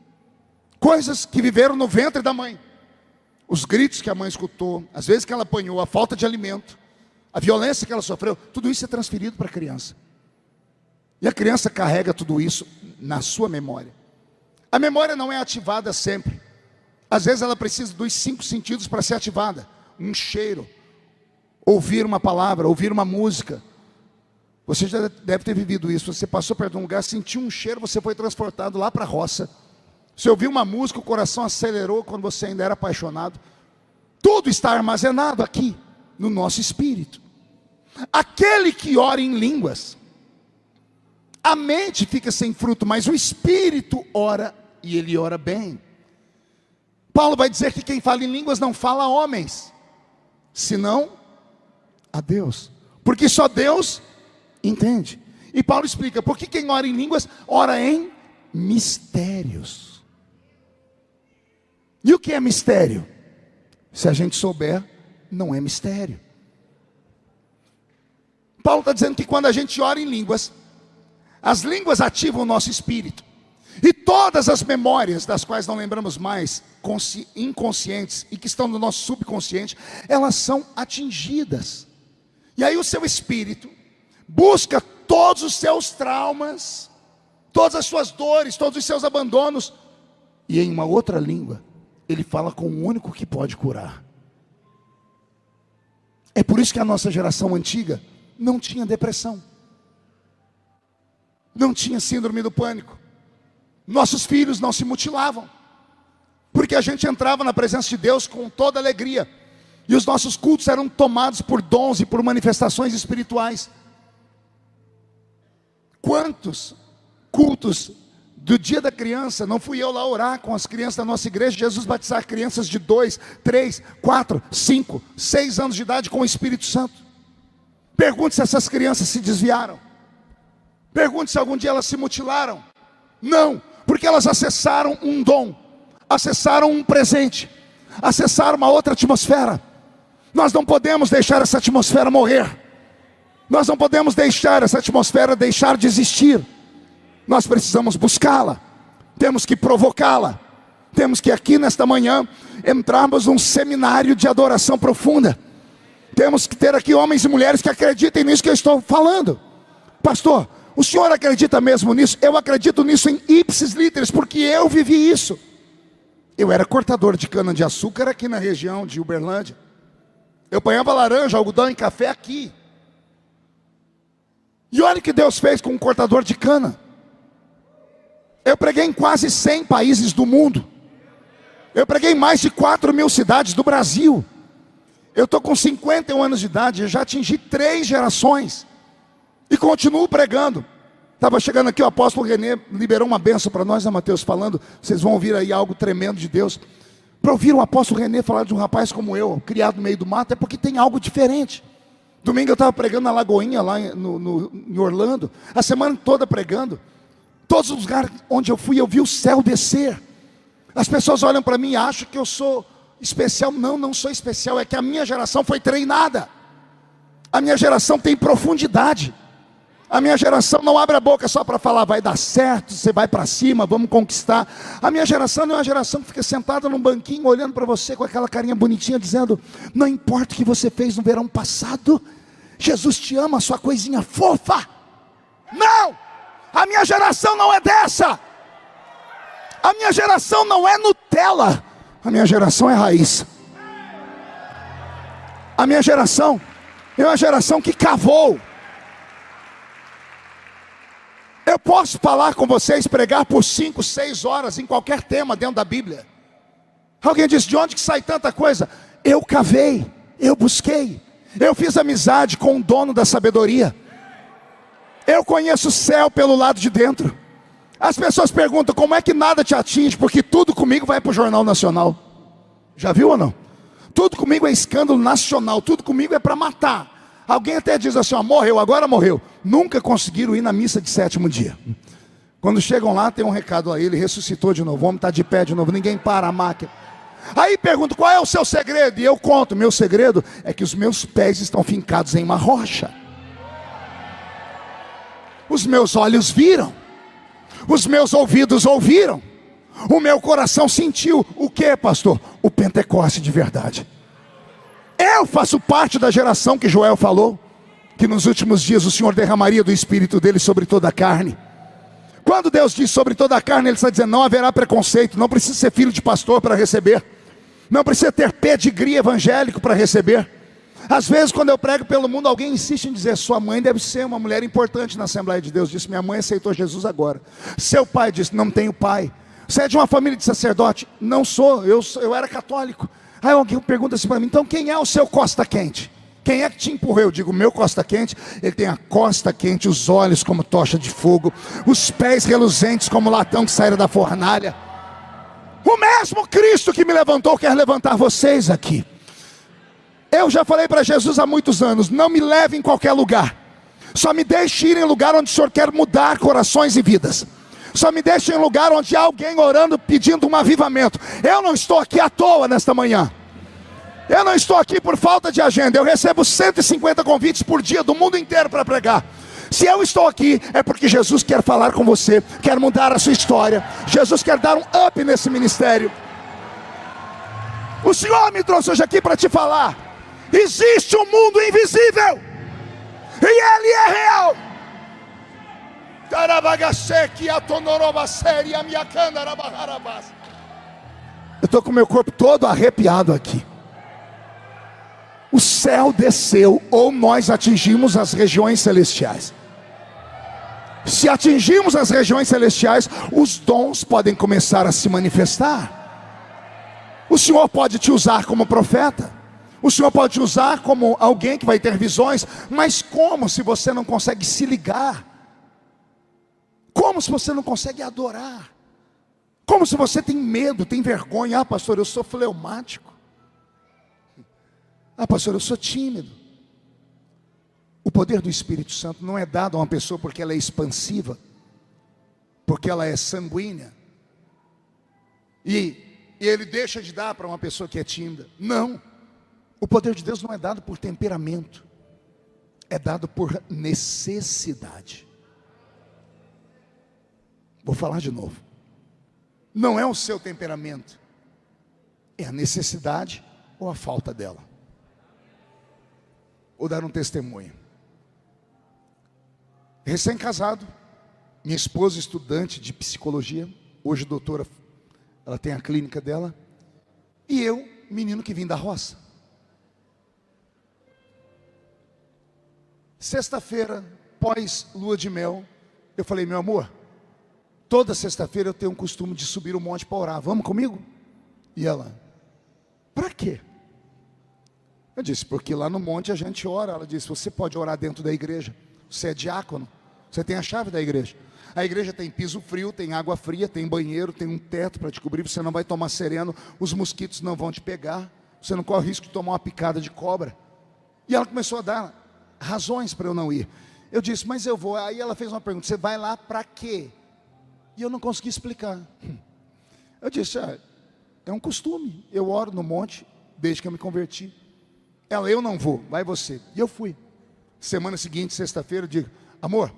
Coisas que viveram no ventre da mãe. Os gritos que a mãe escutou, as vezes que ela apanhou, a falta de alimento, a violência que ela sofreu, tudo isso é transferido para a criança. E a criança carrega tudo isso na sua memória. A memória não é ativada sempre. Às vezes ela precisa dos 5 sentidos para ser ativada. Um cheiro, ouvir uma palavra, ouvir uma música. Você já deve ter vivido isso. Você passou perto de um lugar, sentiu um cheiro, você foi transportado lá para a roça. Você ouviu uma música, o coração acelerou quando você ainda era apaixonado. Tudo está armazenado aqui, no nosso espírito. Aquele que ora em línguas, a mente fica sem fruto, mas o espírito ora, e ele ora bem. Paulo vai dizer que quem fala em línguas não fala a homens, senão a Deus. Porque só Deus entende. E Paulo explica, porque quem ora em línguas, ora em mistérios. E o que é mistério? Se a gente souber, não é mistério. Paulo está dizendo que quando a gente ora em línguas, as línguas ativam o nosso espírito. E todas as memórias das quais não lembramos mais, inconscientes e que estão no nosso subconsciente, elas são atingidas. E aí o seu espírito busca todos os seus traumas, todas as suas dores, todos os seus abandonos, e em uma outra língua, ele fala com o único que pode curar. É por isso que a nossa geração antiga não tinha depressão, não tinha síndrome do pânico. Nossos filhos não se mutilavam, porque a gente entrava na presença de Deus com toda alegria. E os nossos cultos eram tomados por dons e por manifestações espirituais. Quantos cultos do dia da criança, não fui eu lá orar com as crianças da nossa igreja, Jesus batizar crianças de 2, 3, 4, 5, 6 anos de idade com o Espírito Santo. Pergunte se essas crianças se desviaram. Pergunte se algum dia elas se mutilaram. Não, porque elas acessaram um dom, acessaram um presente, acessaram uma outra atmosfera. Nós não podemos deixar essa atmosfera morrer. Nós não podemos deixar essa atmosfera deixar de existir. Nós precisamos buscá-la, temos que provocá-la. Temos que aqui nesta manhã entrarmos num seminário de adoração profunda. Temos que ter aqui homens e mulheres que acreditem nisso que eu estou falando. Pastor, o senhor acredita mesmo nisso? Eu acredito nisso em ipsis literis, porque eu vivi isso. Eu era cortador de cana de açúcar aqui na região de Uberlândia. Eu apanhava laranja, algodão e café aqui. E olha o que Deus fez com um cortador de cana. Eu preguei em quase 100 países do mundo. Eu preguei em mais de 4.000 cidades do Brasil. Eu estou com 51 anos de idade, eu já atingi 3 gerações. E continuo pregando. Estava chegando aqui, o apóstolo Renê liberou uma bênção para nós, né, Mateus, falando. Vocês vão ouvir aí algo tremendo de Deus. Para ouvir o apóstolo Renê falar de um rapaz como eu, criado no meio do mato, é porque tem algo diferente. Domingo eu estava pregando na Lagoinha, lá em Orlando. A semana toda pregando. Todos os lugares onde eu fui, eu vi o céu descer. As pessoas olham para mim e acham que eu sou especial. Não, não sou especial. É que a minha geração foi treinada. A minha geração tem profundidade. A minha geração não abre a boca só para falar, vai dar certo, você vai para cima, vamos conquistar. A minha geração não é uma geração que fica sentada num banquinho, olhando para você com aquela carinha bonitinha, dizendo, não importa o que você fez no verão passado, Jesus te ama, sua coisinha fofa. Não! A minha geração não é dessa. A minha geração não é Nutella. A minha geração é raiz. A minha geração é uma geração que cavou. Eu posso falar com vocês, pregar por 5, 6 horas em qualquer tema dentro da Bíblia. Alguém diz, de onde que sai tanta coisa? Eu cavei, eu busquei. Eu fiz amizade com o dono da sabedoria. Eu conheço o céu pelo lado de dentro. As pessoas perguntam, como é que nada te atinge? Porque tudo comigo vai para o Jornal Nacional. Já viu ou não? Tudo comigo é escândalo nacional, tudo comigo é para matar. Alguém até diz assim, ó, morreu, agora morreu. Nunca conseguiram ir na missa de 7º dia. Quando chegam lá, tem um recado aí, ele ressuscitou de novo, o homem está de pé de novo, ninguém para a máquina. Aí pergunto, qual é o seu segredo? E eu conto, meu segredo é que os meus pés estão fincados em uma rocha. Os meus olhos viram. Os meus ouvidos ouviram. O meu coração sentiu. O que, pastor? O Pentecoste de verdade. Eu faço parte da geração que Joel falou, que nos últimos dias o Senhor derramaria do Espírito dele sobre toda a carne. Quando Deus diz sobre toda a carne, Ele está dizendo, não haverá preconceito. Não precisa ser filho de pastor para receber. Não precisa ter pedigree evangélico para receber. Às vezes quando eu prego pelo mundo, alguém insiste em dizer, sua mãe deve ser uma mulher importante na Assembleia de Deus. Disse, minha mãe aceitou Jesus agora. Seu pai disse, não tenho pai. Você é de uma família de sacerdote? Não sou, eu era católico. Aí alguém pergunta assim para mim, então quem é o seu costa quente? Quem é que te empurrou? Eu digo, meu costa quente, ele tem a costa quente, os olhos como tocha de fogo, os pés reluzentes como latão que saíram da fornalha. O mesmo Cristo que me levantou quer levantar vocês aqui. Eu já falei para Jesus há muitos anos, não me leve em qualquer lugar. Só me deixe ir em lugar onde o Senhor quer mudar corações e vidas. Só me deixe em lugar onde há alguém orando, pedindo um avivamento. Eu não estou aqui à toa nesta manhã. Eu não estou aqui por falta de agenda. Eu recebo 150 convites por dia do mundo inteiro para pregar. Se eu estou aqui, é porque Jesus quer falar com você, quer mudar a sua história. Jesus quer dar um up nesse ministério. O Senhor me trouxe hoje aqui para te falar. Existe um mundo invisível. E ele é real. Eu estou com o meu corpo todo arrepiado aqui. O céu desceu, ou nós atingimos as regiões celestiais. Se atingimos as regiões celestiais, os dons podem começar a se manifestar. O Senhor pode te usar como profeta. O Senhor pode te usar como alguém que vai ter visões. Mas como se você não consegue se ligar? Como se você não consegue adorar? Como se você tem medo, tem vergonha? Ah, pastor, eu sou fleumático. Ah, pastor, eu sou tímido. O poder do Espírito Santo não é dado a uma pessoa porque ela é expansiva, porque ela é sanguínea, e ele deixa de dar para uma pessoa que é tímida. Não. O poder de Deus não é dado por temperamento. é dado por necessidade. Vou falar de novo. Não é o seu temperamento, é a necessidade ou a falta dela. Vou dar um testemunho. Recém-casado, minha esposa estudante de psicologia, hoje doutora, ela tem a clínica dela, e eu, menino que vim da roça. Sexta-feira, pós lua de mel, eu falei: meu amor, toda sexta-feira eu tenho um costume de subir o monte para orar, vamos comigo? E ela: para quê? Eu disse: porque lá no monte a gente ora. Ela disse: você pode orar dentro da igreja, você é diácono, você tem a chave da igreja. A igreja tem piso frio, tem água fria, tem banheiro, tem um teto para te cobrir, você não vai tomar sereno, os mosquitos não vão te pegar, você não corre risco de tomar uma picada de cobra. E ela começou a dar razões para eu não ir. Eu disse: mas eu vou. Aí ela fez uma pergunta: você vai lá para quê? E eu não consegui explicar. Eu disse: é um costume, eu oro no monte desde que eu me converti. Ela: eu não vou, vai você. E eu fui. Semana seguinte, sexta-feira, eu digo: amor,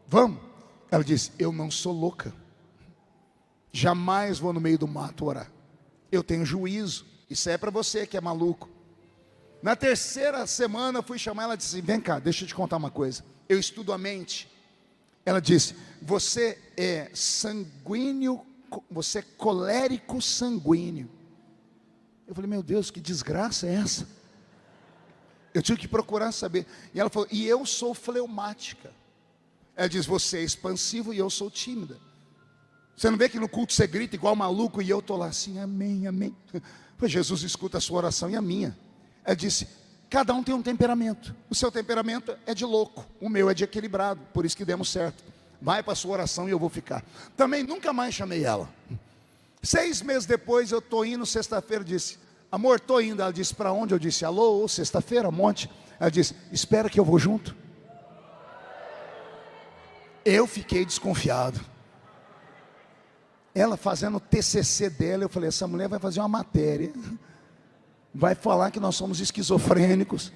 vamos? Ela disse: eu não sou louca, jamais vou no meio do mato orar, eu tenho juízo, isso é para você que é maluco. Na terceira semana eu fui chamar ela e disse: vem cá, deixa eu te contar uma coisa, eu estudo a mente. Ela disse: você é sanguíneo, você é colérico sanguíneo. Eu falei: meu Deus, que desgraça é essa? Eu tive que procurar saber. E ela falou: e eu sou fleumática. Ela diz: você é expansivo e eu sou tímida. Você não vê que no culto você grita igual maluco e eu estou lá assim: amém, amém. Pois Jesus escuta a sua oração e a minha. Ela disse: cada um tem um temperamento. O seu temperamento é de louco, o meu é de equilibrado, por isso que demos certo. Vai para a sua oração e eu vou ficar. Também nunca mais chamei ela. 6 meses depois eu estou indo, sexta-feira, disse: amor, estou indo. Ela disse: para onde? Eu disse: alô, sexta-feira, monte. Ela disse: espera que eu vou junto. Eu fiquei desconfiado. Ela fazendo o TCC dela, eu falei: essa mulher vai fazer uma matéria, vai falar que nós somos esquizofrênicos.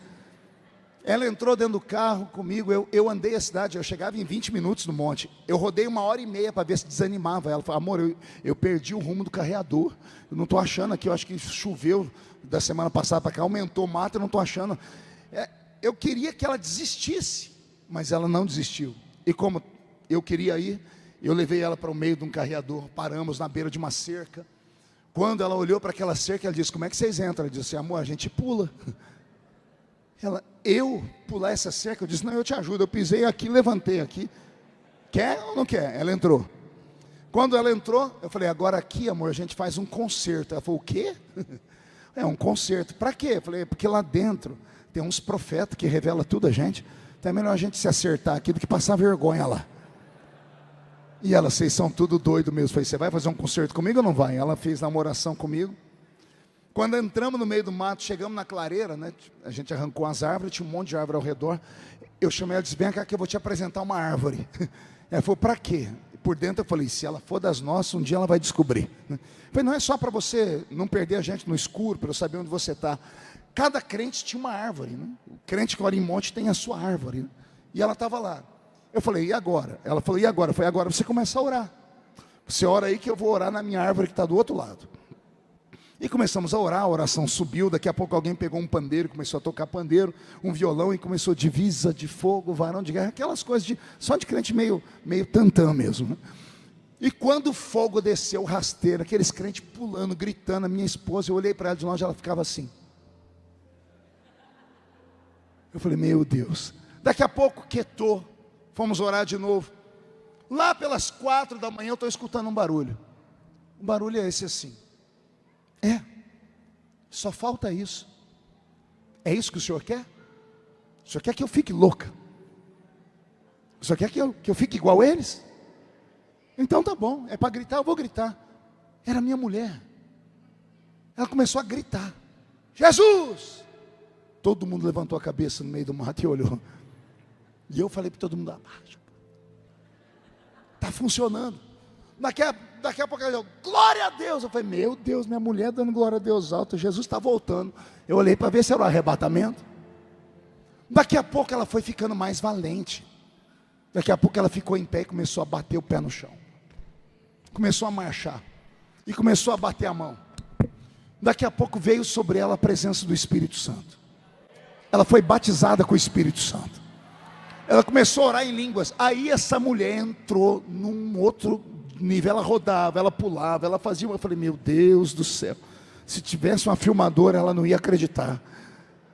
Ela entrou dentro do carro comigo, eu andei a cidade, eu chegava em 20 minutos no monte. Eu rodei 1h30 para ver se desanimava. Ela falou: amor, eu perdi o rumo do carreador, eu não estou achando aqui, eu acho que choveu da semana passada para cá, aumentou o mato, eu não estou achando. Eu queria que ela desistisse, mas ela não desistiu. E como eu queria ir, eu levei ela para o meio de um carreador, paramos na beira de uma cerca. Quando ela olhou para aquela cerca, ela disse: como é que vocês entram? Ela disse: amor, a gente pula. Ela: eu pular essa cerca? Eu disse: não, eu te ajudo. Eu pisei aqui, levantei aqui. Quer ou não quer? Ela entrou. Quando ela entrou, eu falei: agora aqui, amor, a gente faz um concerto. Ela falou: o quê? É um concerto. Para quê? Eu falei: porque lá dentro tem uns profetas que revelam tudo a gente. Então é melhor a gente se acertar aqui do que passar vergonha lá. E ela: vocês são tudo doido mesmo. Eu falei: você vai fazer um concerto comigo ou não vai? Ela fez namoração comigo. Quando entramos no meio do mato, chegamos na clareira, né? A gente arrancou as árvores, tinha um monte de árvore ao redor. Eu chamei ela e disse: vem cá que eu vou te apresentar uma árvore. Ela falou: para quê? Por dentro eu falei: se ela for das nossas, um dia ela vai descobrir. Eu falei: não é só para você não perder a gente no escuro, para eu saber onde você está. Cada crente tinha uma árvore, né? O crente que ora em monte tem a sua árvore, né? E ela estava lá. Eu falei: e agora? Ela falou: e agora? Eu falei: agora você começa a orar. Você ora aí que eu vou orar na minha árvore que está do outro lado. E começamos a orar, a oração subiu. Daqui a pouco alguém pegou um pandeiro, começou a tocar pandeiro, um violão, e começou: divisa de fogo, varão de guerra, aquelas coisas só de crente meio tantã mesmo, né? E quando o fogo desceu, rasteiro, aqueles crentes pulando, gritando, a minha esposa, eu olhei para ela de longe, ela ficava assim. Eu falei: meu Deus. Daqui a pouco quietou, fomos orar de novo. Lá pelas 4 da manhã eu estou escutando um barulho. O barulho é esse assim. Só falta isso. É isso que o senhor quer? O senhor quer que eu fique louca? O senhor quer que eu fique igual eles? Então tá bom, é para gritar, eu vou gritar. Era minha mulher. Ela começou a gritar: Jesus! Todo mundo levantou a cabeça no meio do mato e olhou. E eu falei para todo mundo: abaixa. Está funcionando. Daqui a pouco ela deu: glória a Deus. Eu falei: meu Deus, minha mulher dando glória a Deus alto, Jesus está voltando. Eu olhei para ver se era um arrebatamento. Daqui a pouco ela foi ficando mais valente. Daqui a pouco ela ficou em pé e começou a bater o pé no chão. Começou a marchar. E começou a bater a mão. Daqui a pouco veio sobre ela a presença do Espírito Santo. Ela foi batizada com o Espírito Santo. Ela começou a orar em línguas. Aí essa mulher entrou num outro nível. Ela rodava, ela pulava, ela fazia. Eu falei, meu Deus do céu. Se tivesse uma filmadora, ela não ia acreditar.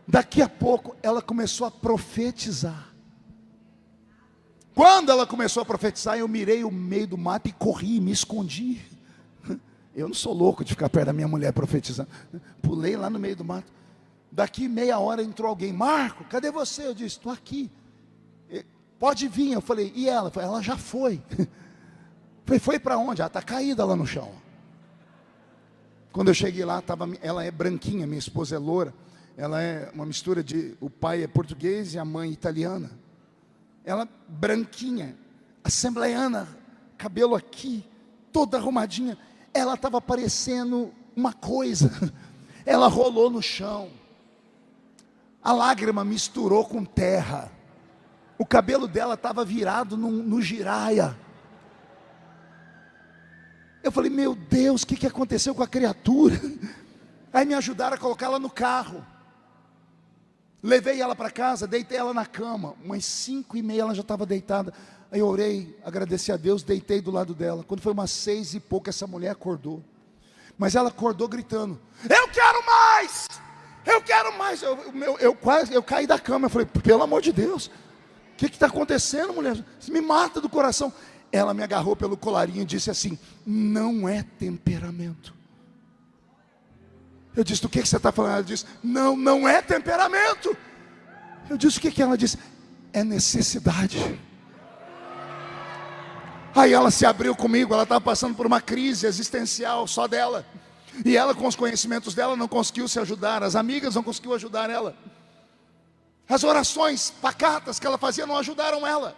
Daqui a pouco, ela começou a profetizar. Quando ela começou a profetizar, eu mirei o meio do mato e corri, me escondi. Eu não sou louco de ficar perto da minha mulher profetizando. Pulei lá no meio do mato. Daqui meia hora entrou alguém. Marco, cadê você? Eu disse, estou aqui. Pode vir. Eu falei, e ela? Ela já foi. Foi para onde? Ela está caída lá no chão. Quando eu cheguei lá, ela é branquinha, minha esposa é loura. Ela é uma mistura de, o pai é português e a mãe italiana. Ela branquinha, assembleiana, cabelo aqui, toda arrumadinha. Ela estava parecendo uma coisa. Ela rolou no chão. A lágrima misturou com terra. O cabelo dela estava virado no giraia. Eu falei, meu Deus, o que aconteceu com a criatura? Aí me ajudaram a colocá-la no carro. Levei ela para casa, deitei ela na cama. Umas 5h30 ela já estava deitada. Aí eu orei, agradeci a Deus, deitei do lado dela. Quando foi umas 6 e pouco, essa mulher acordou. Mas ela acordou gritando, eu quero mais! Eu quero mais! Eu caí da cama, eu falei, pelo amor de Deus, o que está acontecendo, mulher? Você me mata do coração. Ela me agarrou pelo colarinho e disse assim, não é temperamento. Eu disse, do que você está falando? Ela disse, não é temperamento. Eu disse, o que ela disse? É necessidade. Aí ela se abriu comigo, ela estava passando por uma crise existencial só dela. E ela, com os conhecimentos dela, não conseguiu se ajudar. As amigas não conseguiu ajudar ela. As orações pacatas que ela fazia não ajudaram ela.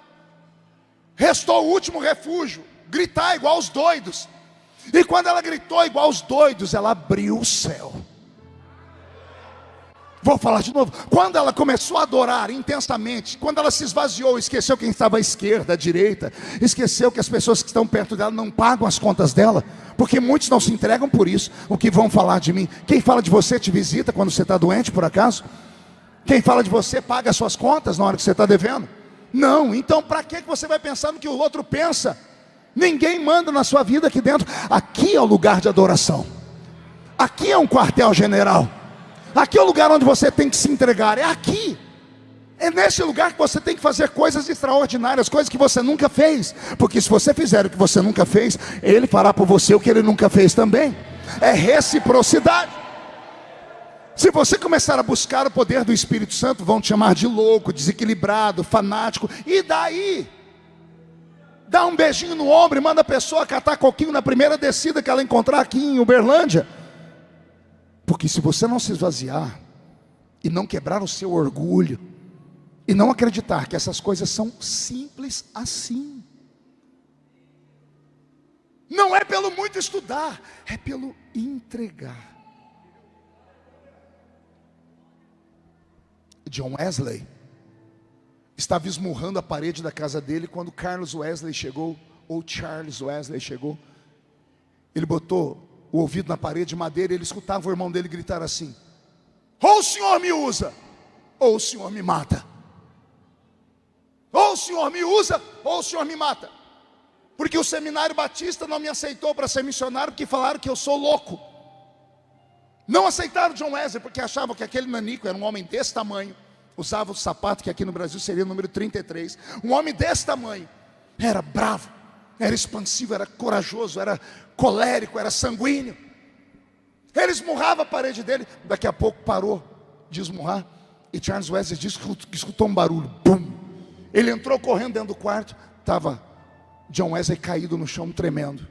Restou o último refúgio, gritar igual os doidos. E quando ela gritou igual os doidos, ela abriu o céu. Vou falar de novo. Quando ela começou a adorar intensamente, quando ela se esvaziou, esqueceu quem estava à esquerda, à direita, esqueceu que as pessoas que estão perto dela não pagam as contas dela, porque muitos não se entregam por isso. O que vão falar de mim? Quem fala de você te visita quando você está doente, por acaso? Quem fala de você paga as suas contas na hora que você está devendo? Não, então para que você vai pensar no que o outro pensa? Ninguém manda na sua vida aqui dentro. Aqui é o lugar de adoração. Aqui é um quartel-general. Aqui é o lugar onde você tem que se entregar. É aqui. É nesse lugar que você tem que fazer coisas extraordinárias, coisas que você nunca fez. Porque se você fizer o que você nunca fez, Ele fará por você o que Ele nunca fez também. É reciprocidade. Se você começar a buscar o poder do Espírito Santo, vão te chamar de louco, desequilibrado, fanático. E daí? Dá um beijinho no ombro e manda a pessoa catar coquinho na primeira descida que ela encontrar aqui em Uberlândia. Porque se você não se esvaziar e não quebrar o seu orgulho e não acreditar que essas coisas são simples assim, não é pelo muito estudar, é pelo entregar. John Wesley estava esmurrando a parede da casa dele quando Carlos Wesley chegou, ou Charles Wesley chegou. Ele botou o ouvido na parede de madeira e ele escutava o irmão dele gritar assim: ou o senhor me usa, ou o senhor me mata. Ou o senhor me usa, ou o senhor me mata. Porque o seminário batista não me aceitou para ser missionário, porque falaram que eu sou louco. Não aceitaram John Wesley, porque achavam que aquele nanico era um homem desse tamanho, usava o sapato que aqui no Brasil seria o número 33. Um homem desse tamanho, era bravo, era expansivo, era corajoso, era colérico, era sanguíneo. Ele esmurrava a parede dele. Daqui a pouco parou de esmurrar, e Charles Wesley disse que escutou um barulho, bum. Ele entrou correndo dentro do quarto, estava John Wesley caído no chão, tremendo.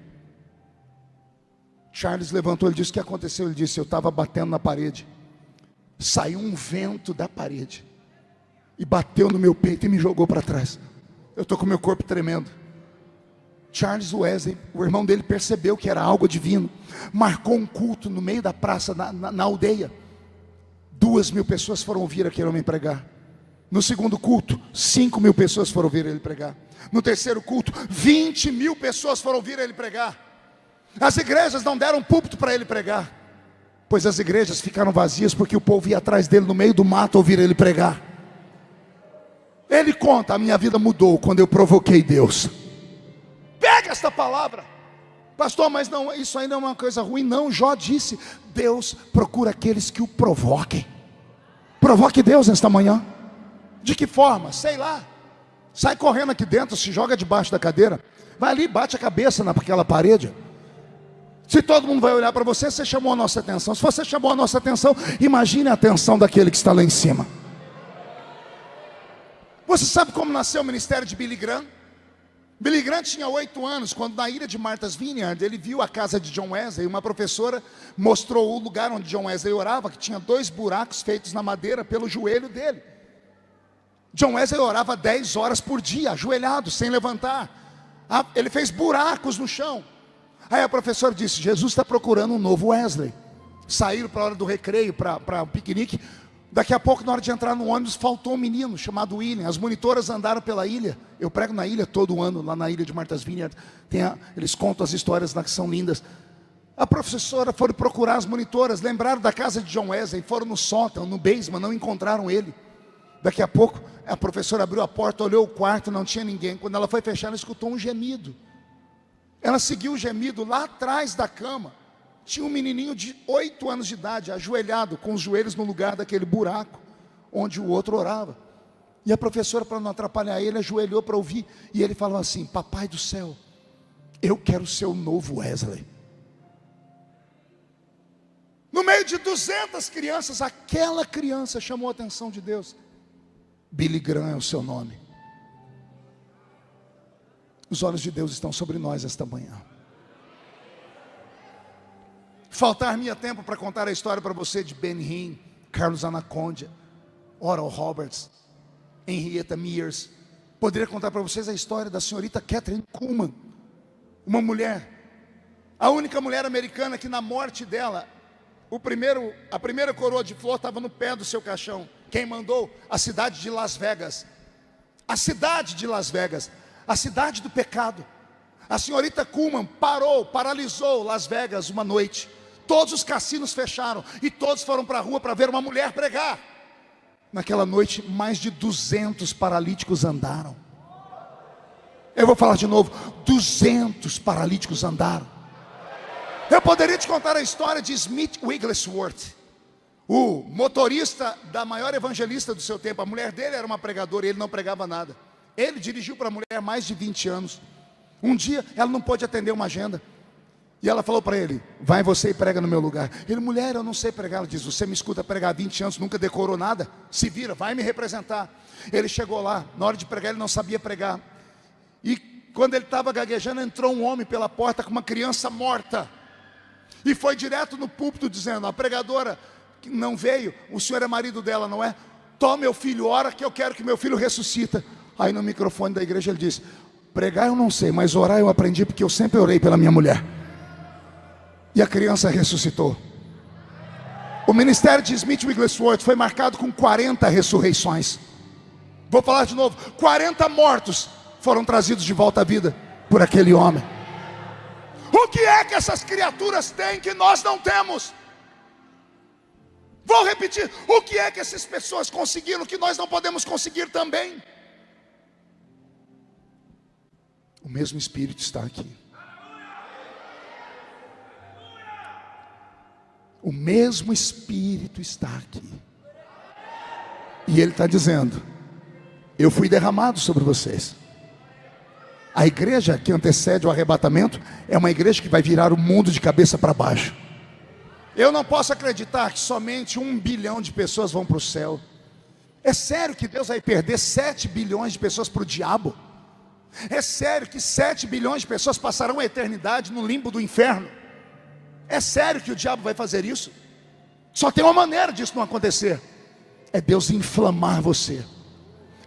Charles levantou, ele disse: o que aconteceu? Ele disse: eu estava batendo na parede, saiu um vento da parede e bateu no meu peito e me jogou para trás. Eu estou com o meu corpo tremendo. Charles Wesley, o irmão dele, percebeu que era algo divino, marcou um culto no meio da praça, na aldeia. 2.000 pessoas foram ouvir aquele homem pregar. No segundo culto, 5.000 pessoas foram ouvir ele pregar. No terceiro culto, 20.000 pessoas foram ouvir ele pregar. As igrejas não deram púlpito para ele pregar, pois as igrejas ficaram vazias porque o povo ia atrás dele no meio do mato ouvir ele pregar. Ele conta: a minha vida mudou quando eu provoquei Deus. Pega esta palavra. Pastor, mas não, isso ainda é uma coisa ruim. Não, Jó disse: Deus procura aqueles que o provoquem. Provoque Deus nesta manhã. De que forma? Sei lá. Sai correndo aqui dentro, se joga debaixo da cadeira, vai ali, bate a cabeça naquela parede. Se todo mundo vai olhar para você, você chamou a nossa atenção. Se você chamou a nossa atenção, imagine a atenção daquele que está lá em cima. Você sabe como nasceu o ministério de Billy Graham? Billy Graham tinha 8 anos, quando na ilha de Martha's Vineyard, ele viu a casa de John Wesley. Uma professora mostrou o lugar onde John Wesley orava, que tinha 2 buracos feitos na madeira pelo joelho dele. John Wesley orava 10 horas por dia, ajoelhado, sem levantar. Ele fez buracos no chão. Aí a professora disse: Jesus está procurando um novo Wesley. Saíram para a hora do recreio, para o piquenique. Daqui a pouco, na hora de entrar no ônibus, faltou um menino chamado William. As monitoras andaram pela ilha. Eu prego na ilha todo ano, lá na ilha de Martha's Vineyard. Eles contam as histórias lá que são lindas. A professora foi procurar as monitoras, lembraram da casa de John Wesley, foram no sótão, no basement, não encontraram ele. Daqui a pouco, a professora abriu a porta, olhou o quarto, não tinha ninguém. Quando ela foi fechar, ela escutou um gemido. Ela seguiu o gemido lá atrás da cama. Tinha um menininho de 8 anos de idade, ajoelhado, com os joelhos no lugar daquele buraco onde o outro orava. E a professora, para não atrapalhar ele, ajoelhou para ouvir. E ele falou assim: papai do céu, eu quero ser o novo Wesley. No meio de 200 crianças, aquela criança chamou a atenção de Deus. Billy Graham é o seu nome. Os olhos de Deus estão sobre nós esta manhã. Faltar-me tempo para contar a história para você de Ben Hinn, Carlos Anaconda, Oral Roberts, Henrietta Mears. Poderia contar para vocês a história da senhorita Kathryn Kuhlman, uma mulher, a única mulher americana que na morte dela, a primeira coroa de flor estava no pé do seu caixão. Quem mandou? A cidade de Las Vegas. A cidade de Las Vegas, a cidade do pecado. A senhorita Kuhlman paralisou Las Vegas uma noite. Todos os cassinos fecharam e todos foram para a rua para ver uma mulher pregar. Naquela noite, mais de 200 paralíticos andaram. Eu vou falar de novo: 200 paralíticos andaram. Eu poderia te contar a história de Smith Wigglesworth, o motorista da maior evangelista do seu tempo. A mulher dele era uma pregadora e ele não pregava nada. Ele dirigiu para a mulher mais de 20 anos. Um dia ela não pôde atender uma agenda, e ela falou para ele: vai você e prega no meu lugar. Ele: mulher, eu não sei pregar. Ela diz: você me escuta pregar há 20 anos, nunca decorou nada? Se vira, vai me representar. Ele chegou lá, na hora de pregar ele não sabia pregar. E quando ele estava gaguejando, entrou um homem pela porta com uma criança morta. E foi direto no púlpito dizendo: a pregadora que não veio, o senhor é marido dela, não é? Toma meu filho, ora que eu quero que meu filho ressuscita. Aí no microfone da igreja ele disse: pregar eu não sei, mas orar eu aprendi, porque eu sempre orei pela minha mulher. E a criança ressuscitou. O ministério de Smith Wigglesworth foi marcado com 40 ressurreições. Vou falar de novo: 40 mortos foram trazidos de volta à vida por aquele homem. O que é que essas criaturas têm que nós não temos? Vou repetir: o que é que essas pessoas conseguiram que nós não podemos conseguir também? O mesmo Espírito está aqui. O mesmo Espírito está aqui. E Ele está dizendo: eu fui derramado sobre vocês. A igreja que antecede o arrebatamento é uma igreja que vai virar o mundo de cabeça para baixo. Eu não posso acreditar que somente 1 bilhão de pessoas vão para o céu. É sério que Deus vai perder 7 bilhões de pessoas para o diabo? É sério que 7 bilhões de pessoas passarão a eternidade no limbo do inferno? É sério que o diabo vai fazer isso? Só tem uma maneira disso não acontecer: é Deus inflamar você,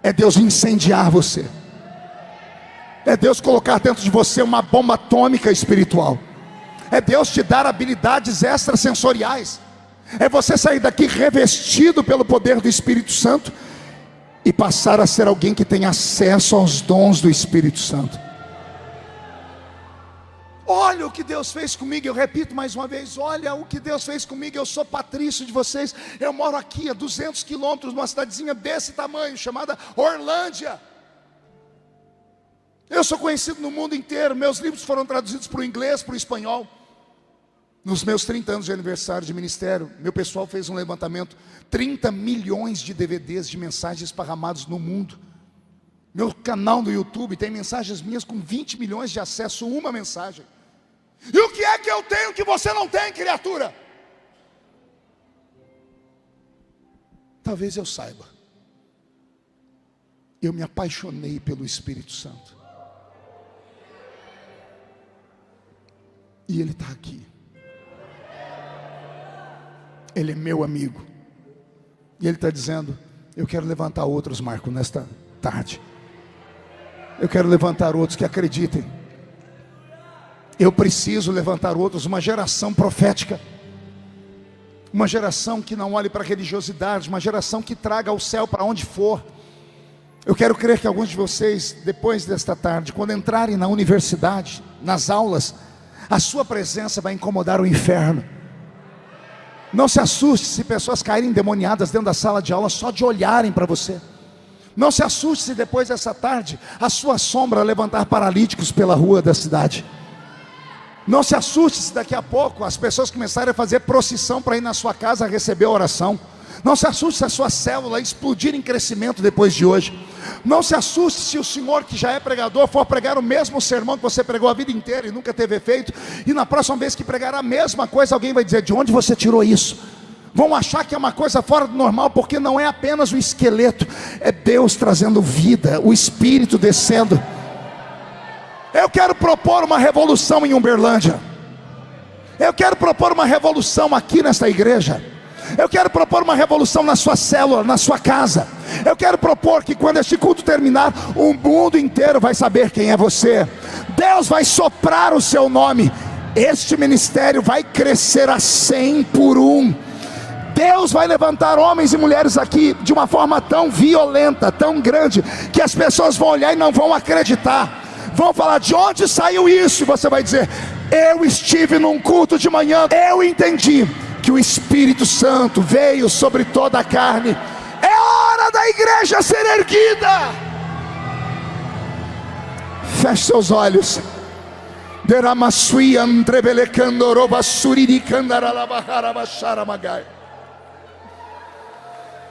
é Deus incendiar você, é Deus colocar dentro de você uma bomba atômica espiritual, é Deus te dar habilidades extrasensoriais, é você sair daqui revestido pelo poder do Espírito Santo e passar a ser alguém que tem acesso aos dons do Espírito Santo. Olha o que Deus fez comigo, eu repito mais uma vez, olha o que Deus fez comigo. Eu sou patrício de vocês, eu moro aqui a 200 quilômetros, numa cidadezinha desse tamanho, chamada Orlândia. Eu sou conhecido no mundo inteiro, meus livros foram traduzidos para o inglês, para o espanhol. Nos meus 30 anos de aniversário de ministério, meu pessoal fez um levantamento, 30 milhões de DVDs de mensagens esparramados no mundo. Meu canal no YouTube tem mensagens minhas com 20 milhões de acesso, uma mensagem. E o que é que eu tenho que você não tem, criatura? Talvez eu saiba. Eu me apaixonei pelo Espírito Santo. E Ele está aqui. Ele é meu amigo. E Ele está dizendo: eu quero levantar outros, Marco, nesta tarde. Eu quero levantar outros que acreditem. Eu preciso levantar outros, uma geração profética. Uma geração que não olhe para a religiosidade, uma geração que traga o céu para onde for. Eu quero crer que alguns de vocês, depois desta tarde, quando entrarem na universidade, nas aulas, a sua presença vai incomodar o inferno. Não se assuste se pessoas caírem endemoniadas dentro da sala de aula só de olharem para você. Não se assuste se depois dessa tarde a sua sombra levantar paralíticos pela rua da cidade. Não se assuste se daqui a pouco as pessoas começarem a fazer procissão para ir na sua casa receber a oração. Não se assuste se a sua célula explodir em crescimento depois de hoje. Não se assuste se o senhor que já é pregador for pregar o mesmo sermão que você pregou a vida inteira e nunca teve efeito, e na próxima vez que pregar a mesma coisa, alguém vai dizer: de onde você tirou isso? Vão achar que é uma coisa fora do normal, porque não é apenas o esqueleto, é Deus trazendo vida, o Espírito descendo. Eu quero propor uma revolução em Uberlândia. Eu quero propor uma revolução aqui nesta igreja. Eu quero propor uma revolução na sua célula, na sua casa. Eu quero propor que quando este culto terminar, o mundo inteiro vai saber quem é você. Deus vai soprar o seu nome. Este ministério vai crescer a 100 por 1. Deus vai levantar homens e mulheres aqui de uma forma tão violenta, tão grande, que as pessoas vão olhar e não vão acreditar. Vão falar: de onde saiu isso? E você vai dizer: eu estive num culto de manhã, eu entendi que o Espírito Santo veio sobre toda a carne. É hora da igreja ser erguida. Feche seus olhos.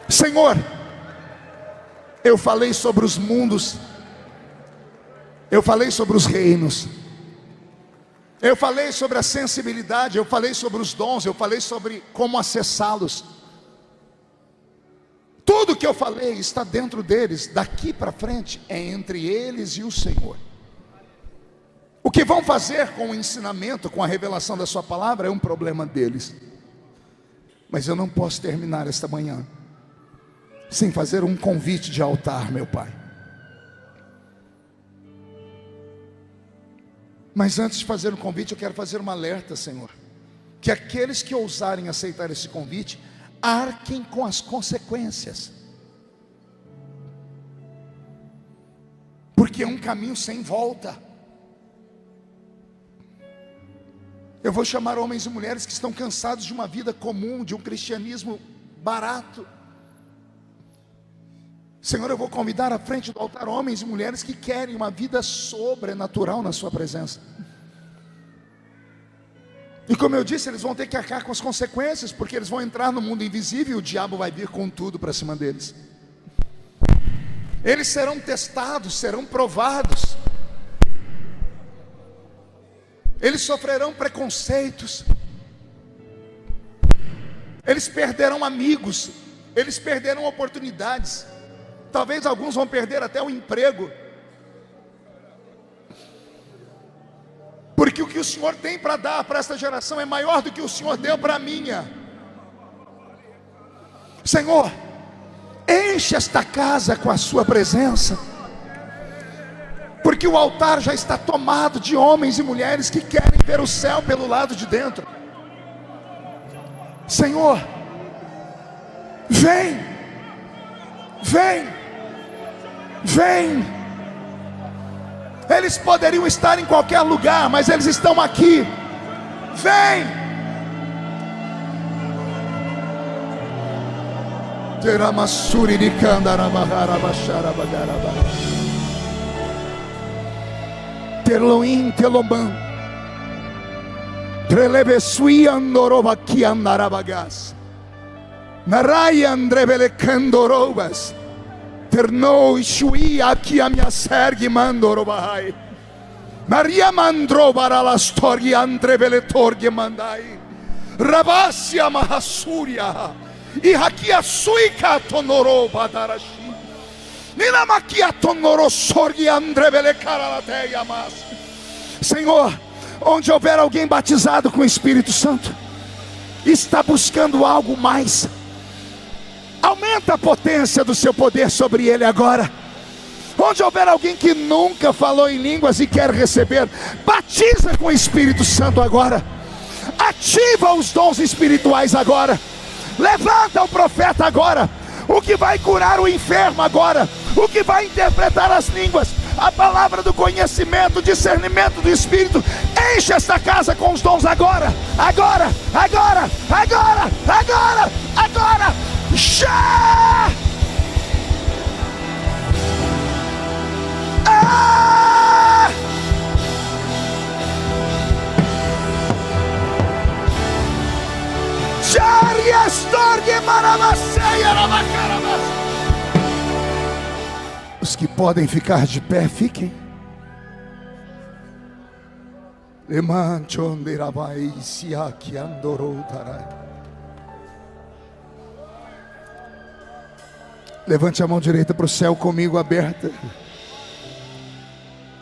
Senhor, eu falei sobre os mundos, eu falei sobre os reinos, eu falei sobre a sensibilidade, eu falei sobre os dons, eu falei sobre como acessá-los. Tudo que eu falei está dentro deles. Daqui para frente é entre eles e o Senhor. O que vão fazer com o ensinamento, com a revelação da sua palavra, é um problema deles. Mas eu não posso terminar esta manhã sem fazer um convite de altar, meu Pai. Mas antes de fazer um convite, eu quero fazer um alerta, Senhor, que aqueles que ousarem aceitar esse convite, arquem com as consequências, porque é um caminho sem volta. Eu vou chamar homens e mulheres que estão cansados de uma vida comum, de um cristianismo barato. Senhor, eu vou convidar à frente do altar homens e mulheres que querem uma vida sobrenatural na sua presença. E como eu disse, eles vão ter que arcar com as consequências, porque eles vão entrar no mundo invisível e o diabo vai vir com tudo para cima deles. Eles serão testados, serão provados. Eles sofrerão preconceitos. Eles perderão amigos. Eles perderão oportunidades. Talvez alguns vão perder até o emprego, porque o que o Senhor tem para dar para esta geração é maior do que o Senhor deu para a minha. Senhor, enche esta casa com a sua presença, porque o altar já está tomado de homens e mulheres que querem ver o céu pelo lado de dentro. Senhor, vem, vem. Vem. Eles poderiam estar em qualquer lugar, mas eles estão aqui. Vem. Teramassuri de Candarabaharabaxarabagaraba. Teloim Teloban. Trelebesui Andorobaki Andarabagas. Naraya Andrebele Candorobas. Ternou Shui aqui a minha sergue Mandorobahai. Maria mandro baralastorgi Andrebele Torgi Mandai. Rabassia Mahasuria. E hakia suika tonoro badarashi. Nina makia tonoro sorgi Andrebele Karalateia mas. Senhor, onde houver alguém batizado com o Espírito Santo, está buscando algo mais. Aumenta a potência do seu poder sobre ele agora. Onde houver alguém que nunca falou em línguas e quer receber, batiza com o Espírito Santo agora. Ativa os dons espirituais agora. Levanta o profeta agora. O que vai curar o enfermo agora. O que vai interpretar as línguas. A palavra do conhecimento, discernimento do Espírito. Enche esta casa com os dons agora. Agora, agora, agora, agora, agora. Já! Ah! Os que podem ficar de pé, fiquem. Levante a mão direita para o céu comigo aberta.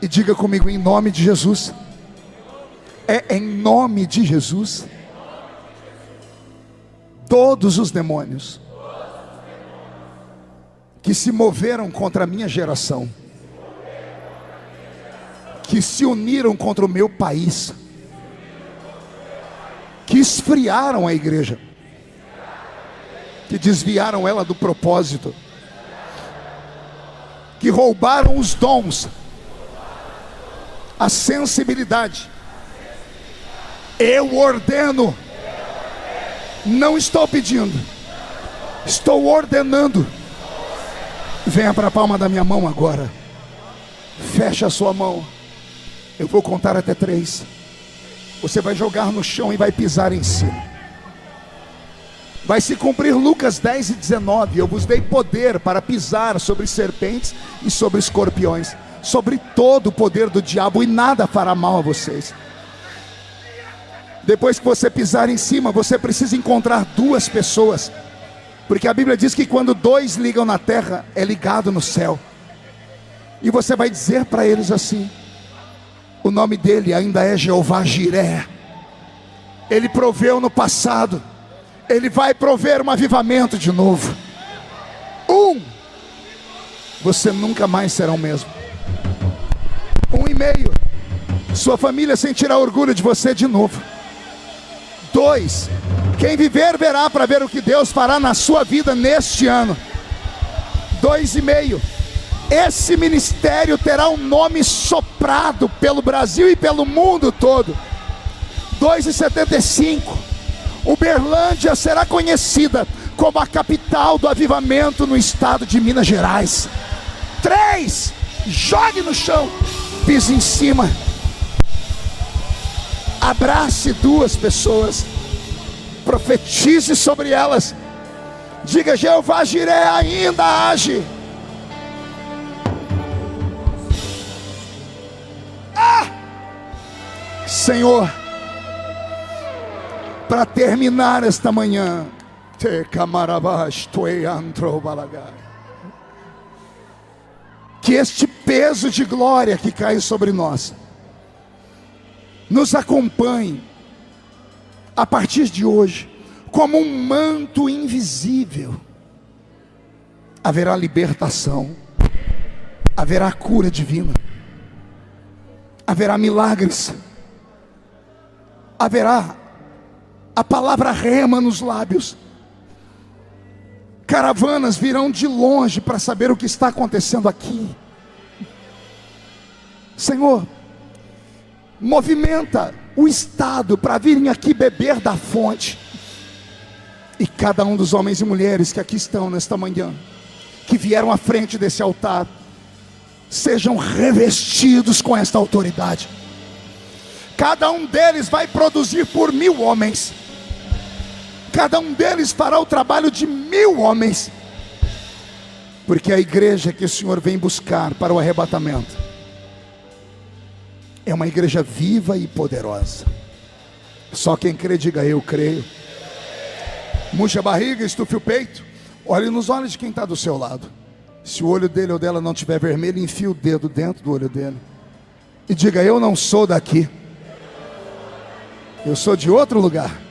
E diga comigo em nome de Jesus. É em nome de Jesus. Todos os demônios que se moveram contra a minha geração, que se uniram contra o meu país, que esfriaram a igreja, que desviaram ela do propósito, que roubaram os dons, a sensibilidade, eu ordeno. Não estou pedindo, estou ordenando. Venha para a palma da minha mão agora. Feche a sua mão. Eu vou contar até 3. Você vai jogar no chão e vai pisar em cima. Vai se cumprir Lucas 10:19. Eu vos dei poder para pisar sobre serpentes e sobre escorpiões, sobre todo o poder do diabo, e nada fará mal a vocês. Depois que você pisar em cima, você precisa encontrar 2 pessoas. Porque a Bíblia diz que quando 2 ligam na terra, é ligado no céu. E você vai dizer para eles assim: o nome dele ainda é Jeová Jiré. Ele proveu no passado. Ele vai prover um avivamento de novo. 1. Você nunca mais será o mesmo. 1,5. Sua família sentirá orgulho de você de novo. 2. Quem viver verá para ver o que Deus fará na sua vida neste ano. 2,5. Esse ministério terá um nome soprado pelo Brasil e pelo mundo todo. 2,75. Uberlândia será conhecida como a capital do avivamento no estado de Minas Gerais. 3. Jogue no chão, pise em cima. Abrace 2 pessoas, profetize sobre elas. Diga: Jeová Jiré ainda age. Senhor, para terminar esta manhã, que este peso de glória que cai sobre nós nos acompanhe a partir de hoje como um manto invisível. Haverá libertação, haverá cura divina, haverá milagres, haverá a palavra rema nos lábios. Caravanas virão de longe para saber o que está acontecendo aqui. Senhor, movimenta o Estado para virem aqui beber da fonte. E cada um dos homens e mulheres que aqui estão nesta manhã, que vieram à frente desse altar, sejam revestidos com esta autoridade. Cada um deles vai produzir por 1000 homens. Cada um deles fará o trabalho de 1000 homens. Porque a igreja que o Senhor vem buscar para o arrebatamento é uma igreja viva e poderosa. Só quem crê diga: eu creio. Murche a barriga, estufe o peito. Olhe nos olhos de quem está do seu lado. Se o olho dele ou dela não estiver vermelho, enfie o dedo dentro do olho dele e diga: eu não sou daqui, eu sou de outro lugar.